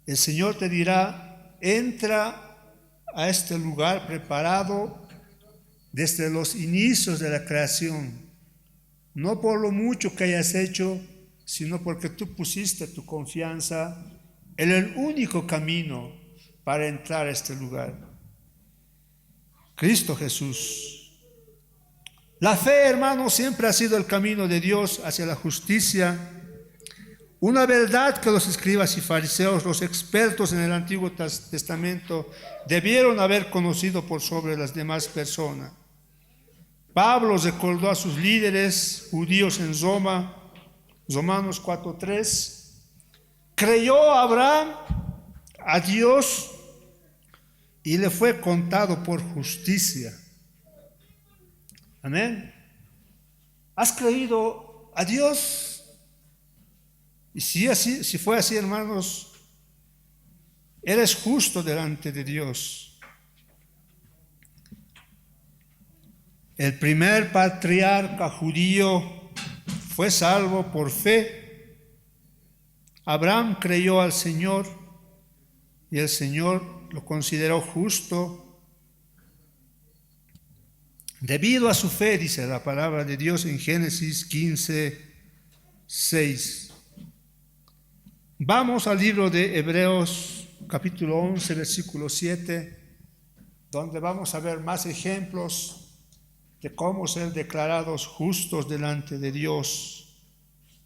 el Señor te dirá, entra a este lugar preparado desde los inicios de la creación. no por lo mucho que hayas hecho, sino porque tú pusiste tu confianza en el único camino para entrar a este lugar, Cristo Jesús. La fe, hermanos, siempre ha sido el camino de Dios hacia la justicia, una verdad que los escribas y fariseos, los expertos en el Antiguo Testamento, debieron haber conocido por sobre las demás personas. Pablo recordó a sus líderes judíos en Roma, Romanos 4:3, creyó Abraham a Dios y le fue contado por justicia. Amén. ¿Has creído a Dios? Y si fue así, hermanos, eres justo delante de Dios. El primer patriarca judío fue salvo por fe. Abraham creyó al Señor y el Señor lo consideró justo. Debido a su fe, dice la palabra de Dios en Génesis 15:6. Vamos al libro de Hebreos, capítulo 11, versículo 7, donde vamos a ver más ejemplos de cómo ser declarados justos delante de Dios.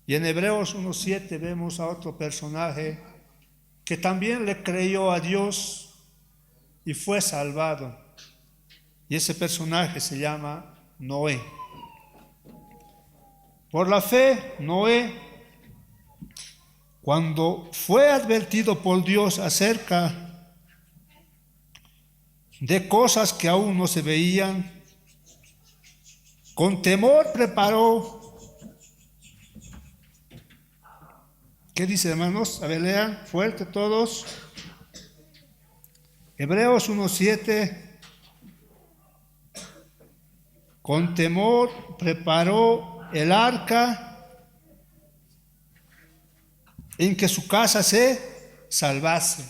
Y en Hebreos 1:7 vemos a otro personaje que también le creyó a Dios y fue salvado. Y ese personaje se llama Noé. Por la fe, Noé, cuando fue advertido por Dios acerca de cosas que aún no se veían, con temor preparó. ¿Qué dice, hermanos? A ver, lean fuerte todos. Hebreos 1:7. Con temor preparó el arca en que su casa se salvase.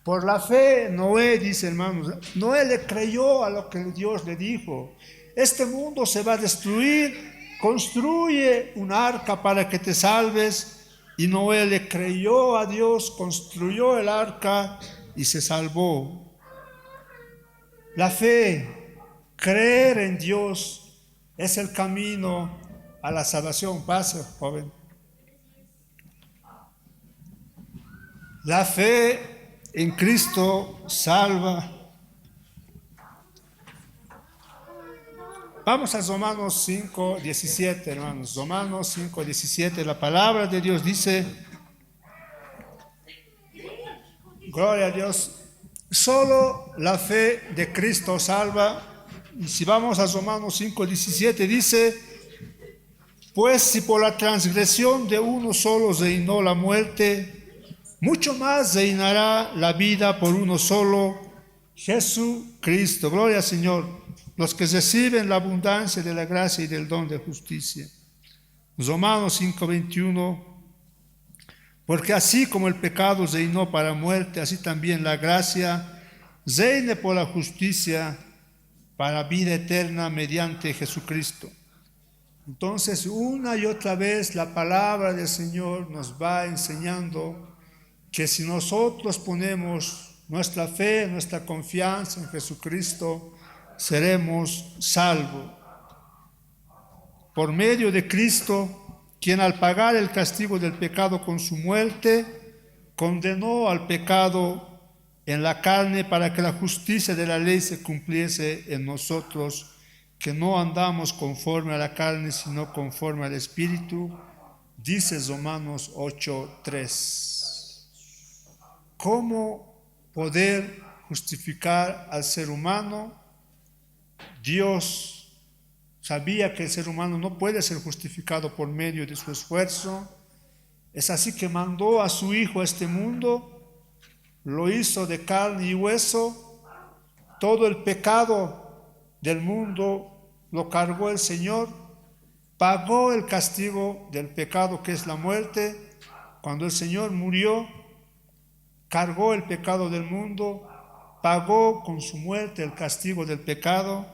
Por la fe, Noé, dice, hermanos, Noé le creyó a lo que Dios le dijo. Este mundo se va a destruir, construye un arca para que te salves. Y Noé le creyó a Dios, construyó el arca y se salvó. La fe, creer en Dios, es el camino a la salvación. Pase, joven. La fe en Cristo salva. Vamos a Romanos 5:17, hermanos. Romanos 5:17, la palabra de Dios dice, gloria a Dios, solo la fe de Cristo salva. Y si vamos a Romanos 5:17 dice, pues si por la transgresión de uno solo reinó la muerte, mucho más reinará la vida por uno solo, Jesucristo. Gloria al Señor. Los que reciben la abundancia de la gracia y del don de justicia. Romanos 5:21. Porque así como el pecado reinó para muerte, así también la gracia reine por la justicia para vida eterna mediante Jesucristo. Entonces, una y otra vez la palabra del Señor nos va enseñando que si nosotros ponemos nuestra fe, nuestra confianza en Jesucristo, seremos salvos. Por medio de Cristo, quien al pagar el castigo del pecado con su muerte, condenó al pecado en la carne para que la justicia de la ley se cumpliese en nosotros, que no andamos conforme a la carne, sino conforme al Espíritu, dice Romanos 8:3. ¿Cómo poder justificar al ser humano? Dios sabía que el ser humano no puede ser justificado por medio de su esfuerzo. Es así que mandó a su Hijo a este mundo, lo hizo de carne y hueso. Todo el pecado del mundo lo cargó el Señor, pagó el castigo del pecado que es la muerte. Cuando el Señor murió, cargó el pecado del mundo, pagó con su muerte el castigo del pecado,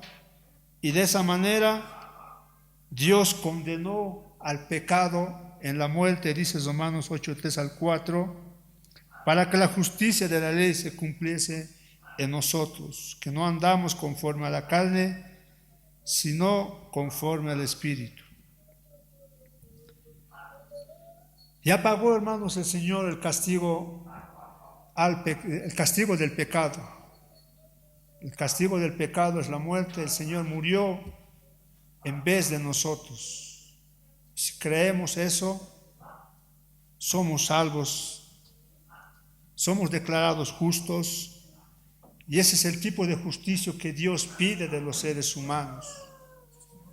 y de esa manera Dios condenó al pecado en la muerte, dice Romanos 8, 3 al 4, para que la justicia de la ley se cumpliese en nosotros, que no andamos conforme a la carne, sino conforme al Espíritu. Ya pagó, hermanos, el Señor el castigo del pecado. El castigo del pecado es la muerte. El Señor murió en vez de nosotros. Si creemos eso, somos salvos, somos declarados justos, y ese es el tipo de justicia que Dios pide de los seres humanos.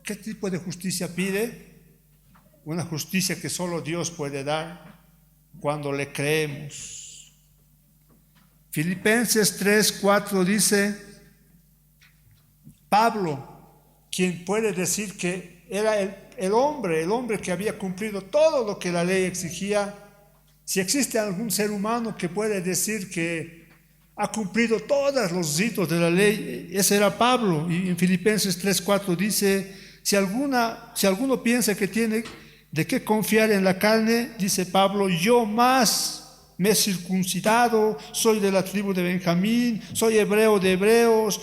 ¿Qué tipo de justicia pide? Una justicia que solo Dios puede dar cuando le creemos. Filipenses 3, 4 dice, Pablo, quien puede decir que era el hombre que había cumplido todo lo que la ley exigía. Si existe algún ser humano que puede decir que ha cumplido todos los ritos de la ley, ese era Pablo. Y en Filipenses 3, 4 dice, si alguno piensa que tiene de qué confiar en la carne, dice Pablo, yo más me he circuncidado, soy de la tribu de Benjamín, soy hebreo de hebreos,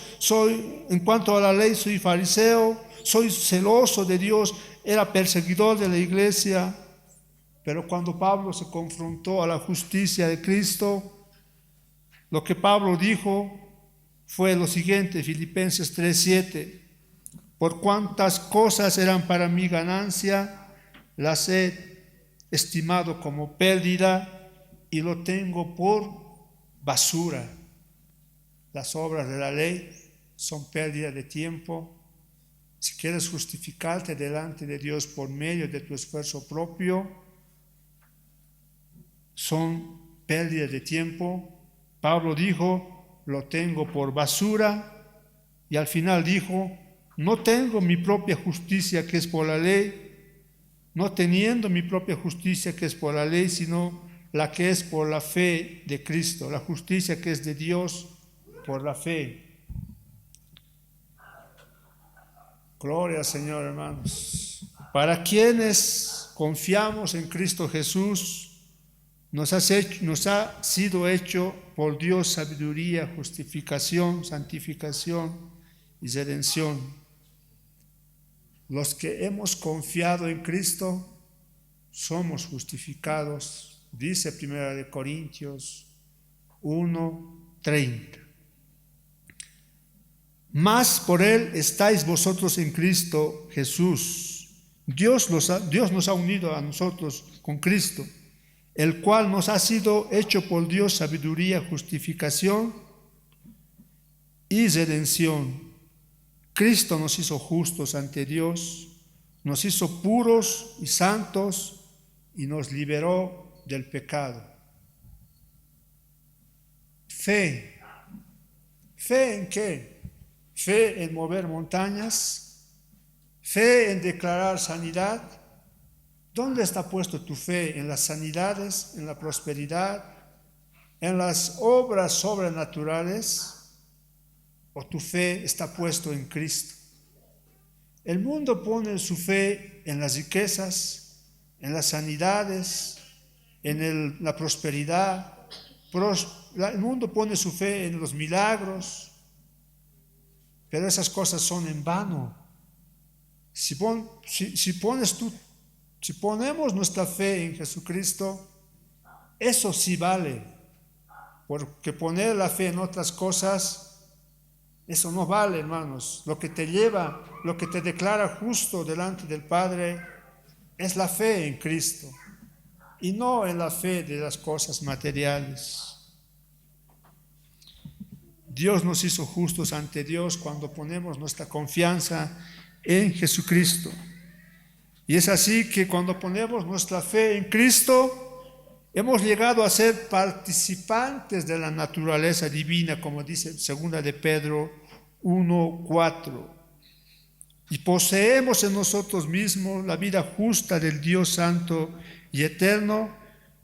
en cuanto a la ley, soy fariseo, soy celoso de Dios, era perseguidor de la iglesia. Pero cuando Pablo se confrontó a la justicia de Cristo, lo que Pablo dijo fue lo siguiente, Filipenses 3:7, por cuantas cosas eran para mi ganancia, las he estimado como pérdida y lo tengo por basura. Las obras de la ley son pérdida de tiempo. Si quieres justificarte delante de Dios por medio de tu esfuerzo propio, son pérdida de tiempo. Pablo dijo, lo tengo por basura, y al final dijo, no tengo mi propia justicia que es por la ley, no teniendo mi propia justicia que es por la ley, sino la que es por la fe de Cristo, la justicia que es de Dios por la fe. Gloria al Señor, hermanos. Para quienes confiamos en Cristo Jesús, nos ha sido hecho por Dios sabiduría, justificación, santificación y redención. Los que hemos confiado en Cristo somos justificados, dice 1 Corintios 1:30. Mas por Él estáis vosotros en Cristo Jesús. Dios nos ha unido a nosotros con Cristo, el cual nos ha sido hecho por Dios sabiduría, justificación y redención. Cristo nos hizo justos ante Dios, nos hizo puros y santos y nos liberó del pecado. Fe. ¿Fe en qué? Fe en mover montañas, fe en declarar sanidad. ¿Dónde está puesto tu fe? ¿En las sanidades, en la prosperidad, en las obras sobrenaturales? ¿O tu fe está puesto en Cristo? El mundo pone su fe en las riquezas, en las sanidades, en la prosperidad. El mundo pone su fe en los milagros, pero esas cosas son en vano. Si ponemos nuestra fe en Jesucristo, eso sí vale, porque poner la fe en otras cosas, eso no vale, hermanos. Lo que te declara justo delante del Padre es la fe en Cristo y no en la fe de las cosas materiales. Dios nos hizo justos ante Dios cuando ponemos nuestra confianza en Jesucristo. Y es así que cuando ponemos nuestra fe en Cristo, hemos llegado a ser participantes de la naturaleza divina, como dice 2 de Pedro 1:4. Y poseemos en nosotros mismos la vida justa del Dios santo y eterno,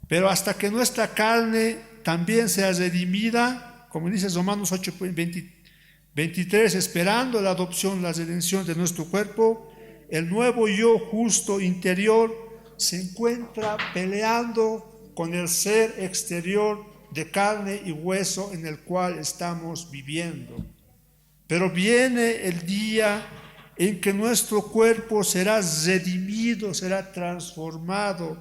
pero hasta que nuestra carne también sea redimida, como dice Romanos 8:23, esperando la adopción, la redención de nuestro cuerpo, el nuevo yo justo interior se encuentra peleando con el ser exterior de carne y hueso en el cual estamos viviendo. Pero viene el día en que nuestro cuerpo será redimido, será transformado,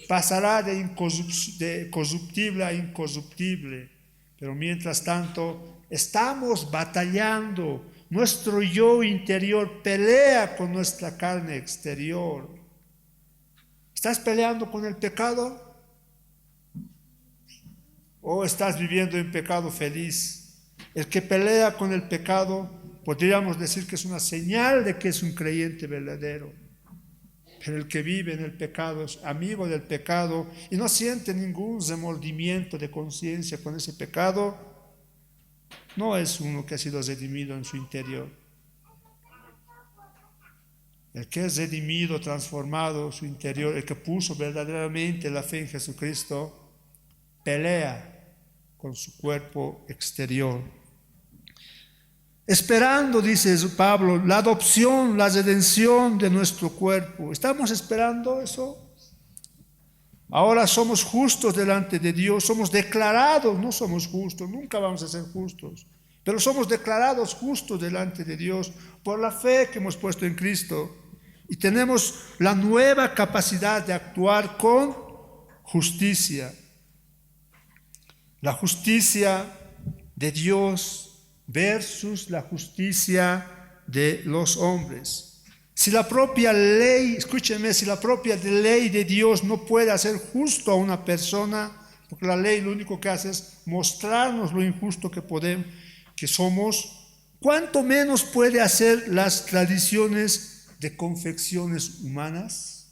pasará de corruptible a incorruptible. Pero mientras tanto, estamos batallando. Nuestro yo interior pelea con nuestra carne exterior. ¿Estás peleando con el pecado? ¿O estás viviendo en pecado feliz? El que pelea con el pecado, podríamos decir que es una señal de que es un creyente verdadero. Pero el que vive en el pecado es amigo del pecado y no siente ningún remordimiento de conciencia con ese pecado, no es uno que ha sido redimido en su interior. El que es redimido, transformado en su interior, el que puso verdaderamente la fe en Jesucristo, pelea con su cuerpo exterior. Esperando, dice Pablo, la adopción, la redención de nuestro cuerpo. ¿Estamos esperando eso? Ahora somos justos delante de Dios, somos declarados, no somos justos, nunca vamos a ser justos, pero somos declarados justos delante de Dios por la fe que hemos puesto en Cristo. Y tenemos la nueva capacidad de actuar con justicia. La justicia de Dios versus la justicia de los hombres. Si la propia ley, escúchenme, si la propia ley de Dios no puede hacer justo a una persona, porque la ley lo único que hace es mostrarnos lo injusto que somos, ¿cuánto menos puede hacer las tradiciones de confecciones humanas?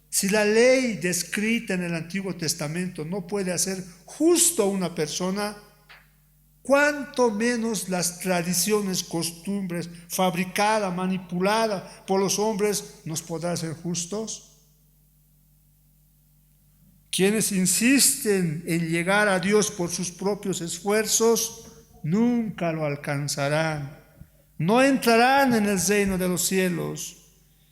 Si la ley descrita en el Antiguo Testamento no puede hacer justo a una persona, ¿cuánto menos las tradiciones, costumbres, fabricadas, manipuladas por los hombres, nos podrán hacer justos? Quienes insisten en llegar a Dios por sus propios esfuerzos, nunca lo alcanzarán. No entrarán en el reino de los cielos.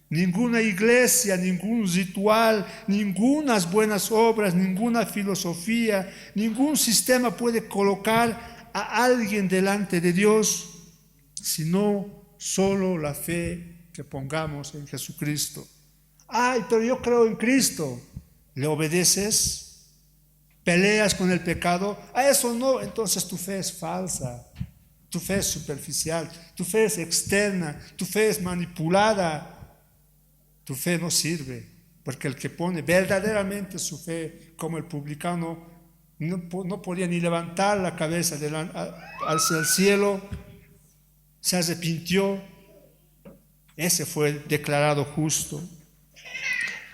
Ninguna iglesia, ningún ritual, ninguna buenas obras, ninguna filosofía, ningún sistema puede colocar a alguien delante de Dios, sino solo la fe que pongamos en Jesucristo. Ay, pero yo creo en Cristo. ¿Le obedeces? ¿Peleas con el pecado? A eso no, entonces tu fe es falsa, tu fe es superficial, tu fe es externa, tu fe es manipulada. Tu fe no sirve, porque el que pone verdaderamente su fe, como el publicano, no podía ni levantar la cabeza hacia el cielo, se arrepintió, ese fue declarado justo.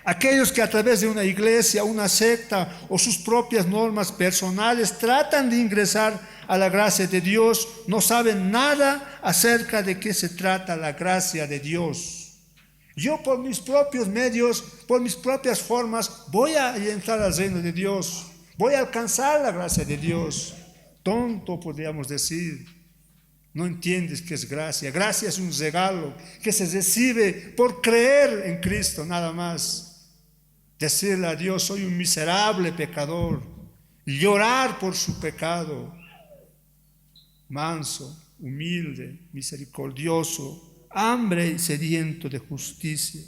Aquellos que a través de una iglesia, una secta o sus propias normas personales tratan de ingresar a la gracia de Dios, no saben nada acerca de qué se trata la gracia de Dios. Yo por mis propios medios, por mis propias formas, voy a entrar al reino de Dios. Voy a alcanzar la gracia de Dios. Tonto, podríamos decir. No entiendes qué es gracia. Gracia es un regalo que se recibe por creer en Cristo, nada más. Decirle a Dios, soy un miserable pecador. Llorar por su pecado. Manso, humilde, misericordioso, hambre y sediento de justicia.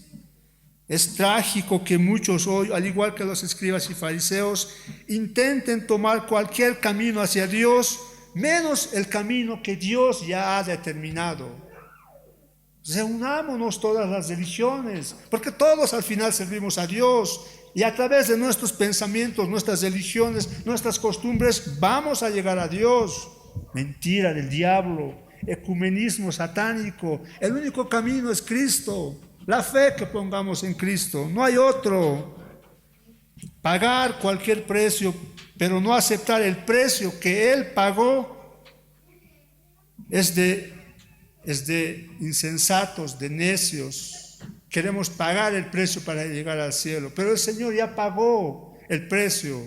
Es trágico que muchos hoy, al igual que los escribas y fariseos, intenten tomar cualquier camino hacia Dios, menos el camino que Dios ya ha determinado. Reunámonos todas las religiones, porque todos al final servimos a Dios, y a través de nuestros pensamientos, nuestras religiones, nuestras costumbres, vamos a llegar a Dios. Mentira del diablo. Ecumenismo satánico. El único camino es Cristo, la fe que pongamos en Cristo, no hay otro. Pagar cualquier precio, pero no aceptar el precio que Él pagó, es de insensatos, de necios. Queremos pagar el precio para llegar al cielo, pero el Señor ya pagó el precio.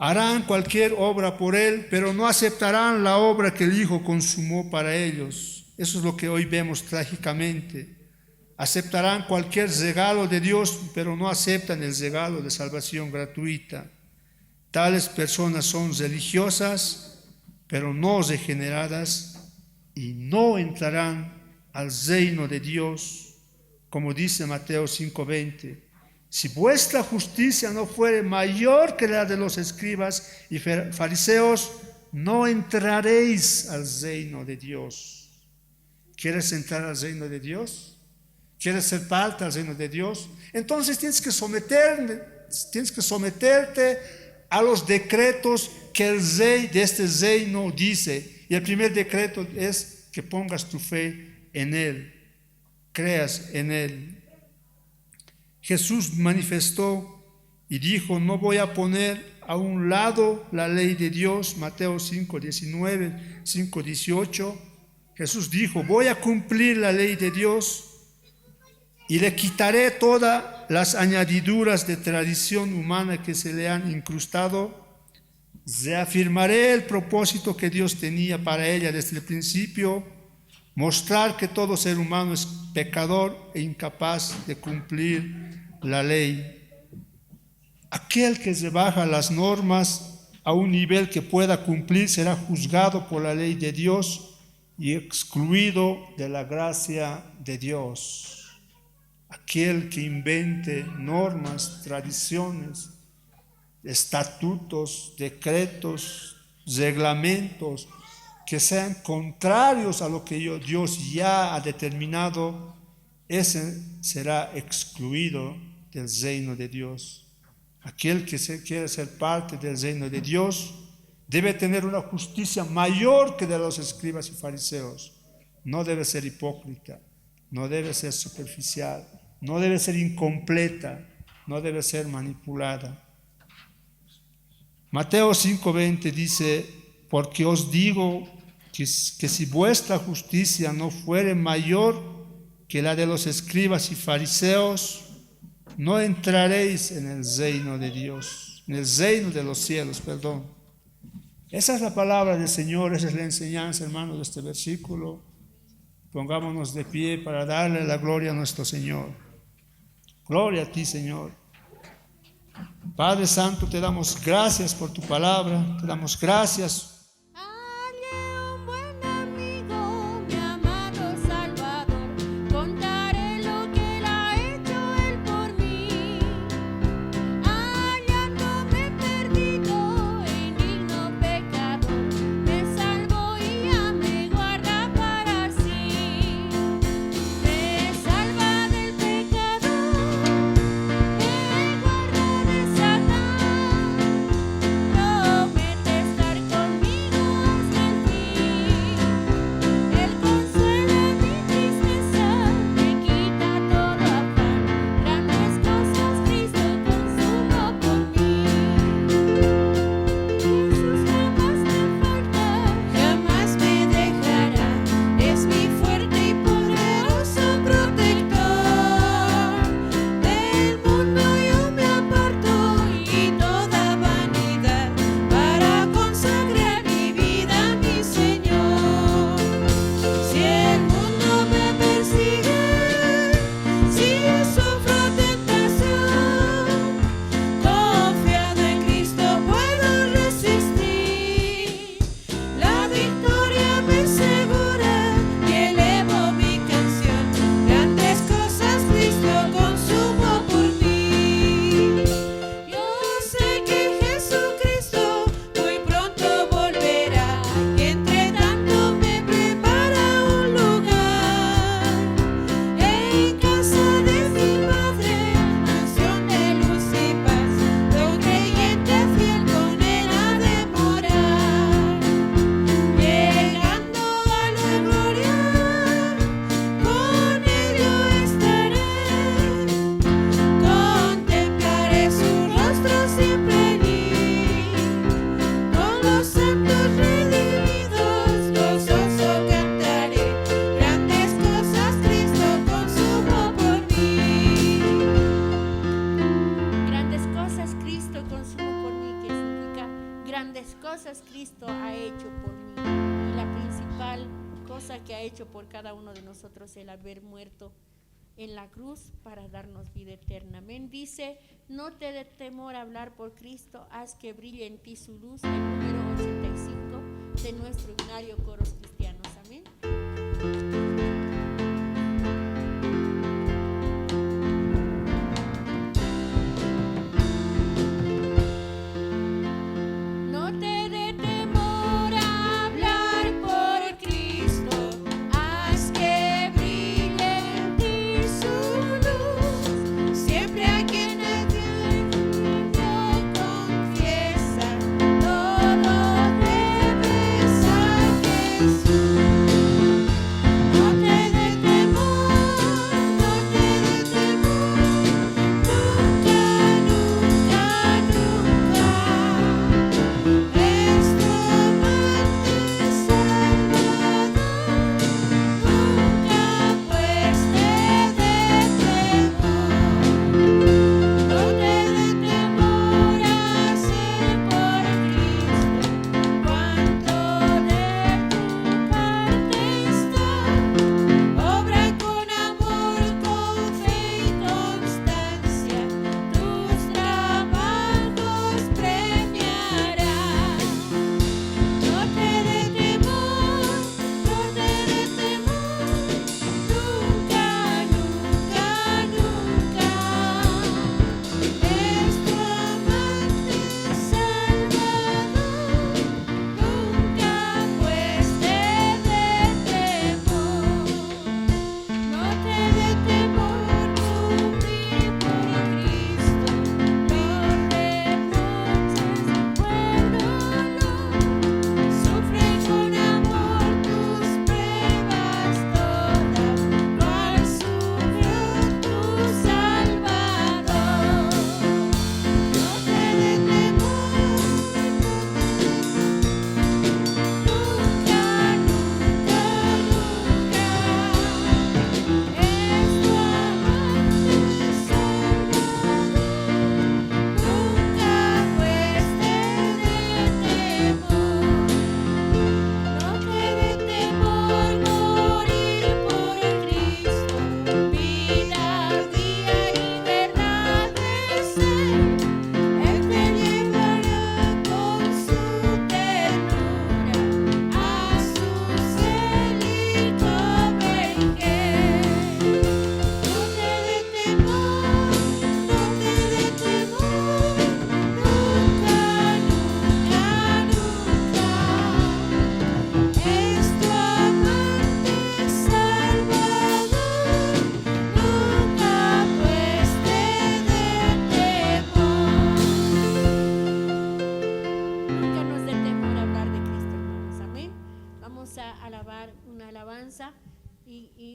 Harán cualquier obra por él, pero no aceptarán la obra que el Hijo consumó para ellos. Eso es lo que hoy vemos trágicamente. Aceptarán cualquier regalo de Dios, pero no aceptan el regalo de salvación gratuita. Tales personas son religiosas, pero no regeneradas, y no entrarán al reino de Dios, como dice Mateo 5:20. Si vuestra justicia no fuere mayor que la de los escribas y fariseos, no entraréis al reino de Dios. ¿Quieres entrar al reino de Dios? ¿Quieres ser parte del reino de Dios? Entonces tienes que someterte a los decretos que el rey de este reino dice. Y el primer decreto es que pongas tu fe en Él, creas en Él. Jesús manifestó y dijo: no voy a poner a un lado la ley de Dios. Mateo 5:19, 5:18. Jesús dijo: voy a cumplir la ley de Dios y le quitaré todas las añadiduras de tradición humana que se le han incrustado. Reafirmaré el propósito que Dios tenía para ella desde el principio: mostrar que todo ser humano es pecador e incapaz de cumplir la ley. Aquel que rebaja las normas a un nivel que pueda cumplir será juzgado por la ley de Dios y excluido de la gracia de Dios. Aquel que invente normas, tradiciones, estatutos, decretos, reglamentos que sean contrarios a lo que Dios ya ha determinado, ese será excluido del reino de Dios. Aquel que quiere ser parte del reino de Dios debe tener una justicia mayor que de los escribas y fariseos. No debe ser hipócrita, no debe ser superficial, no debe ser incompleta, no debe ser manipulada. Mateo 5:20 dice: porque os digo que si vuestra justicia no fuere mayor que la de los escribas y fariseos, no entraréis en el reino de Dios, en el reino de los cielos, perdón. Esa es la palabra del Señor, esa es la enseñanza, hermanos, de este versículo. Pongámonos de pie para darle la gloria a nuestro Señor. Gloria a ti, Señor. Padre Santo, te damos gracias por tu palabra, te damos gracias. Conmigo. hermosa que ha hecho por cada uno de nosotros el haber muerto en la cruz para darnos vida eterna. Amén. Dice, no te dé temor a hablar por Cristo, haz que brille en ti su luz. El número 85 de nuestro himnario Coros Cristianos. Amén.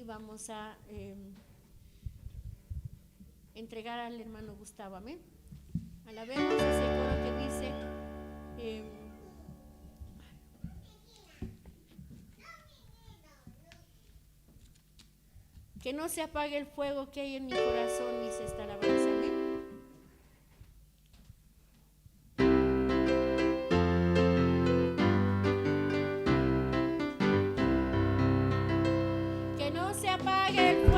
Vamos a entregar al hermano Gustavo. Amén. Alabemos ese coro que dice que no se apague el fuego que hay en mi corazón, dice esta alabanza. Amén. Que no se apague el fuego.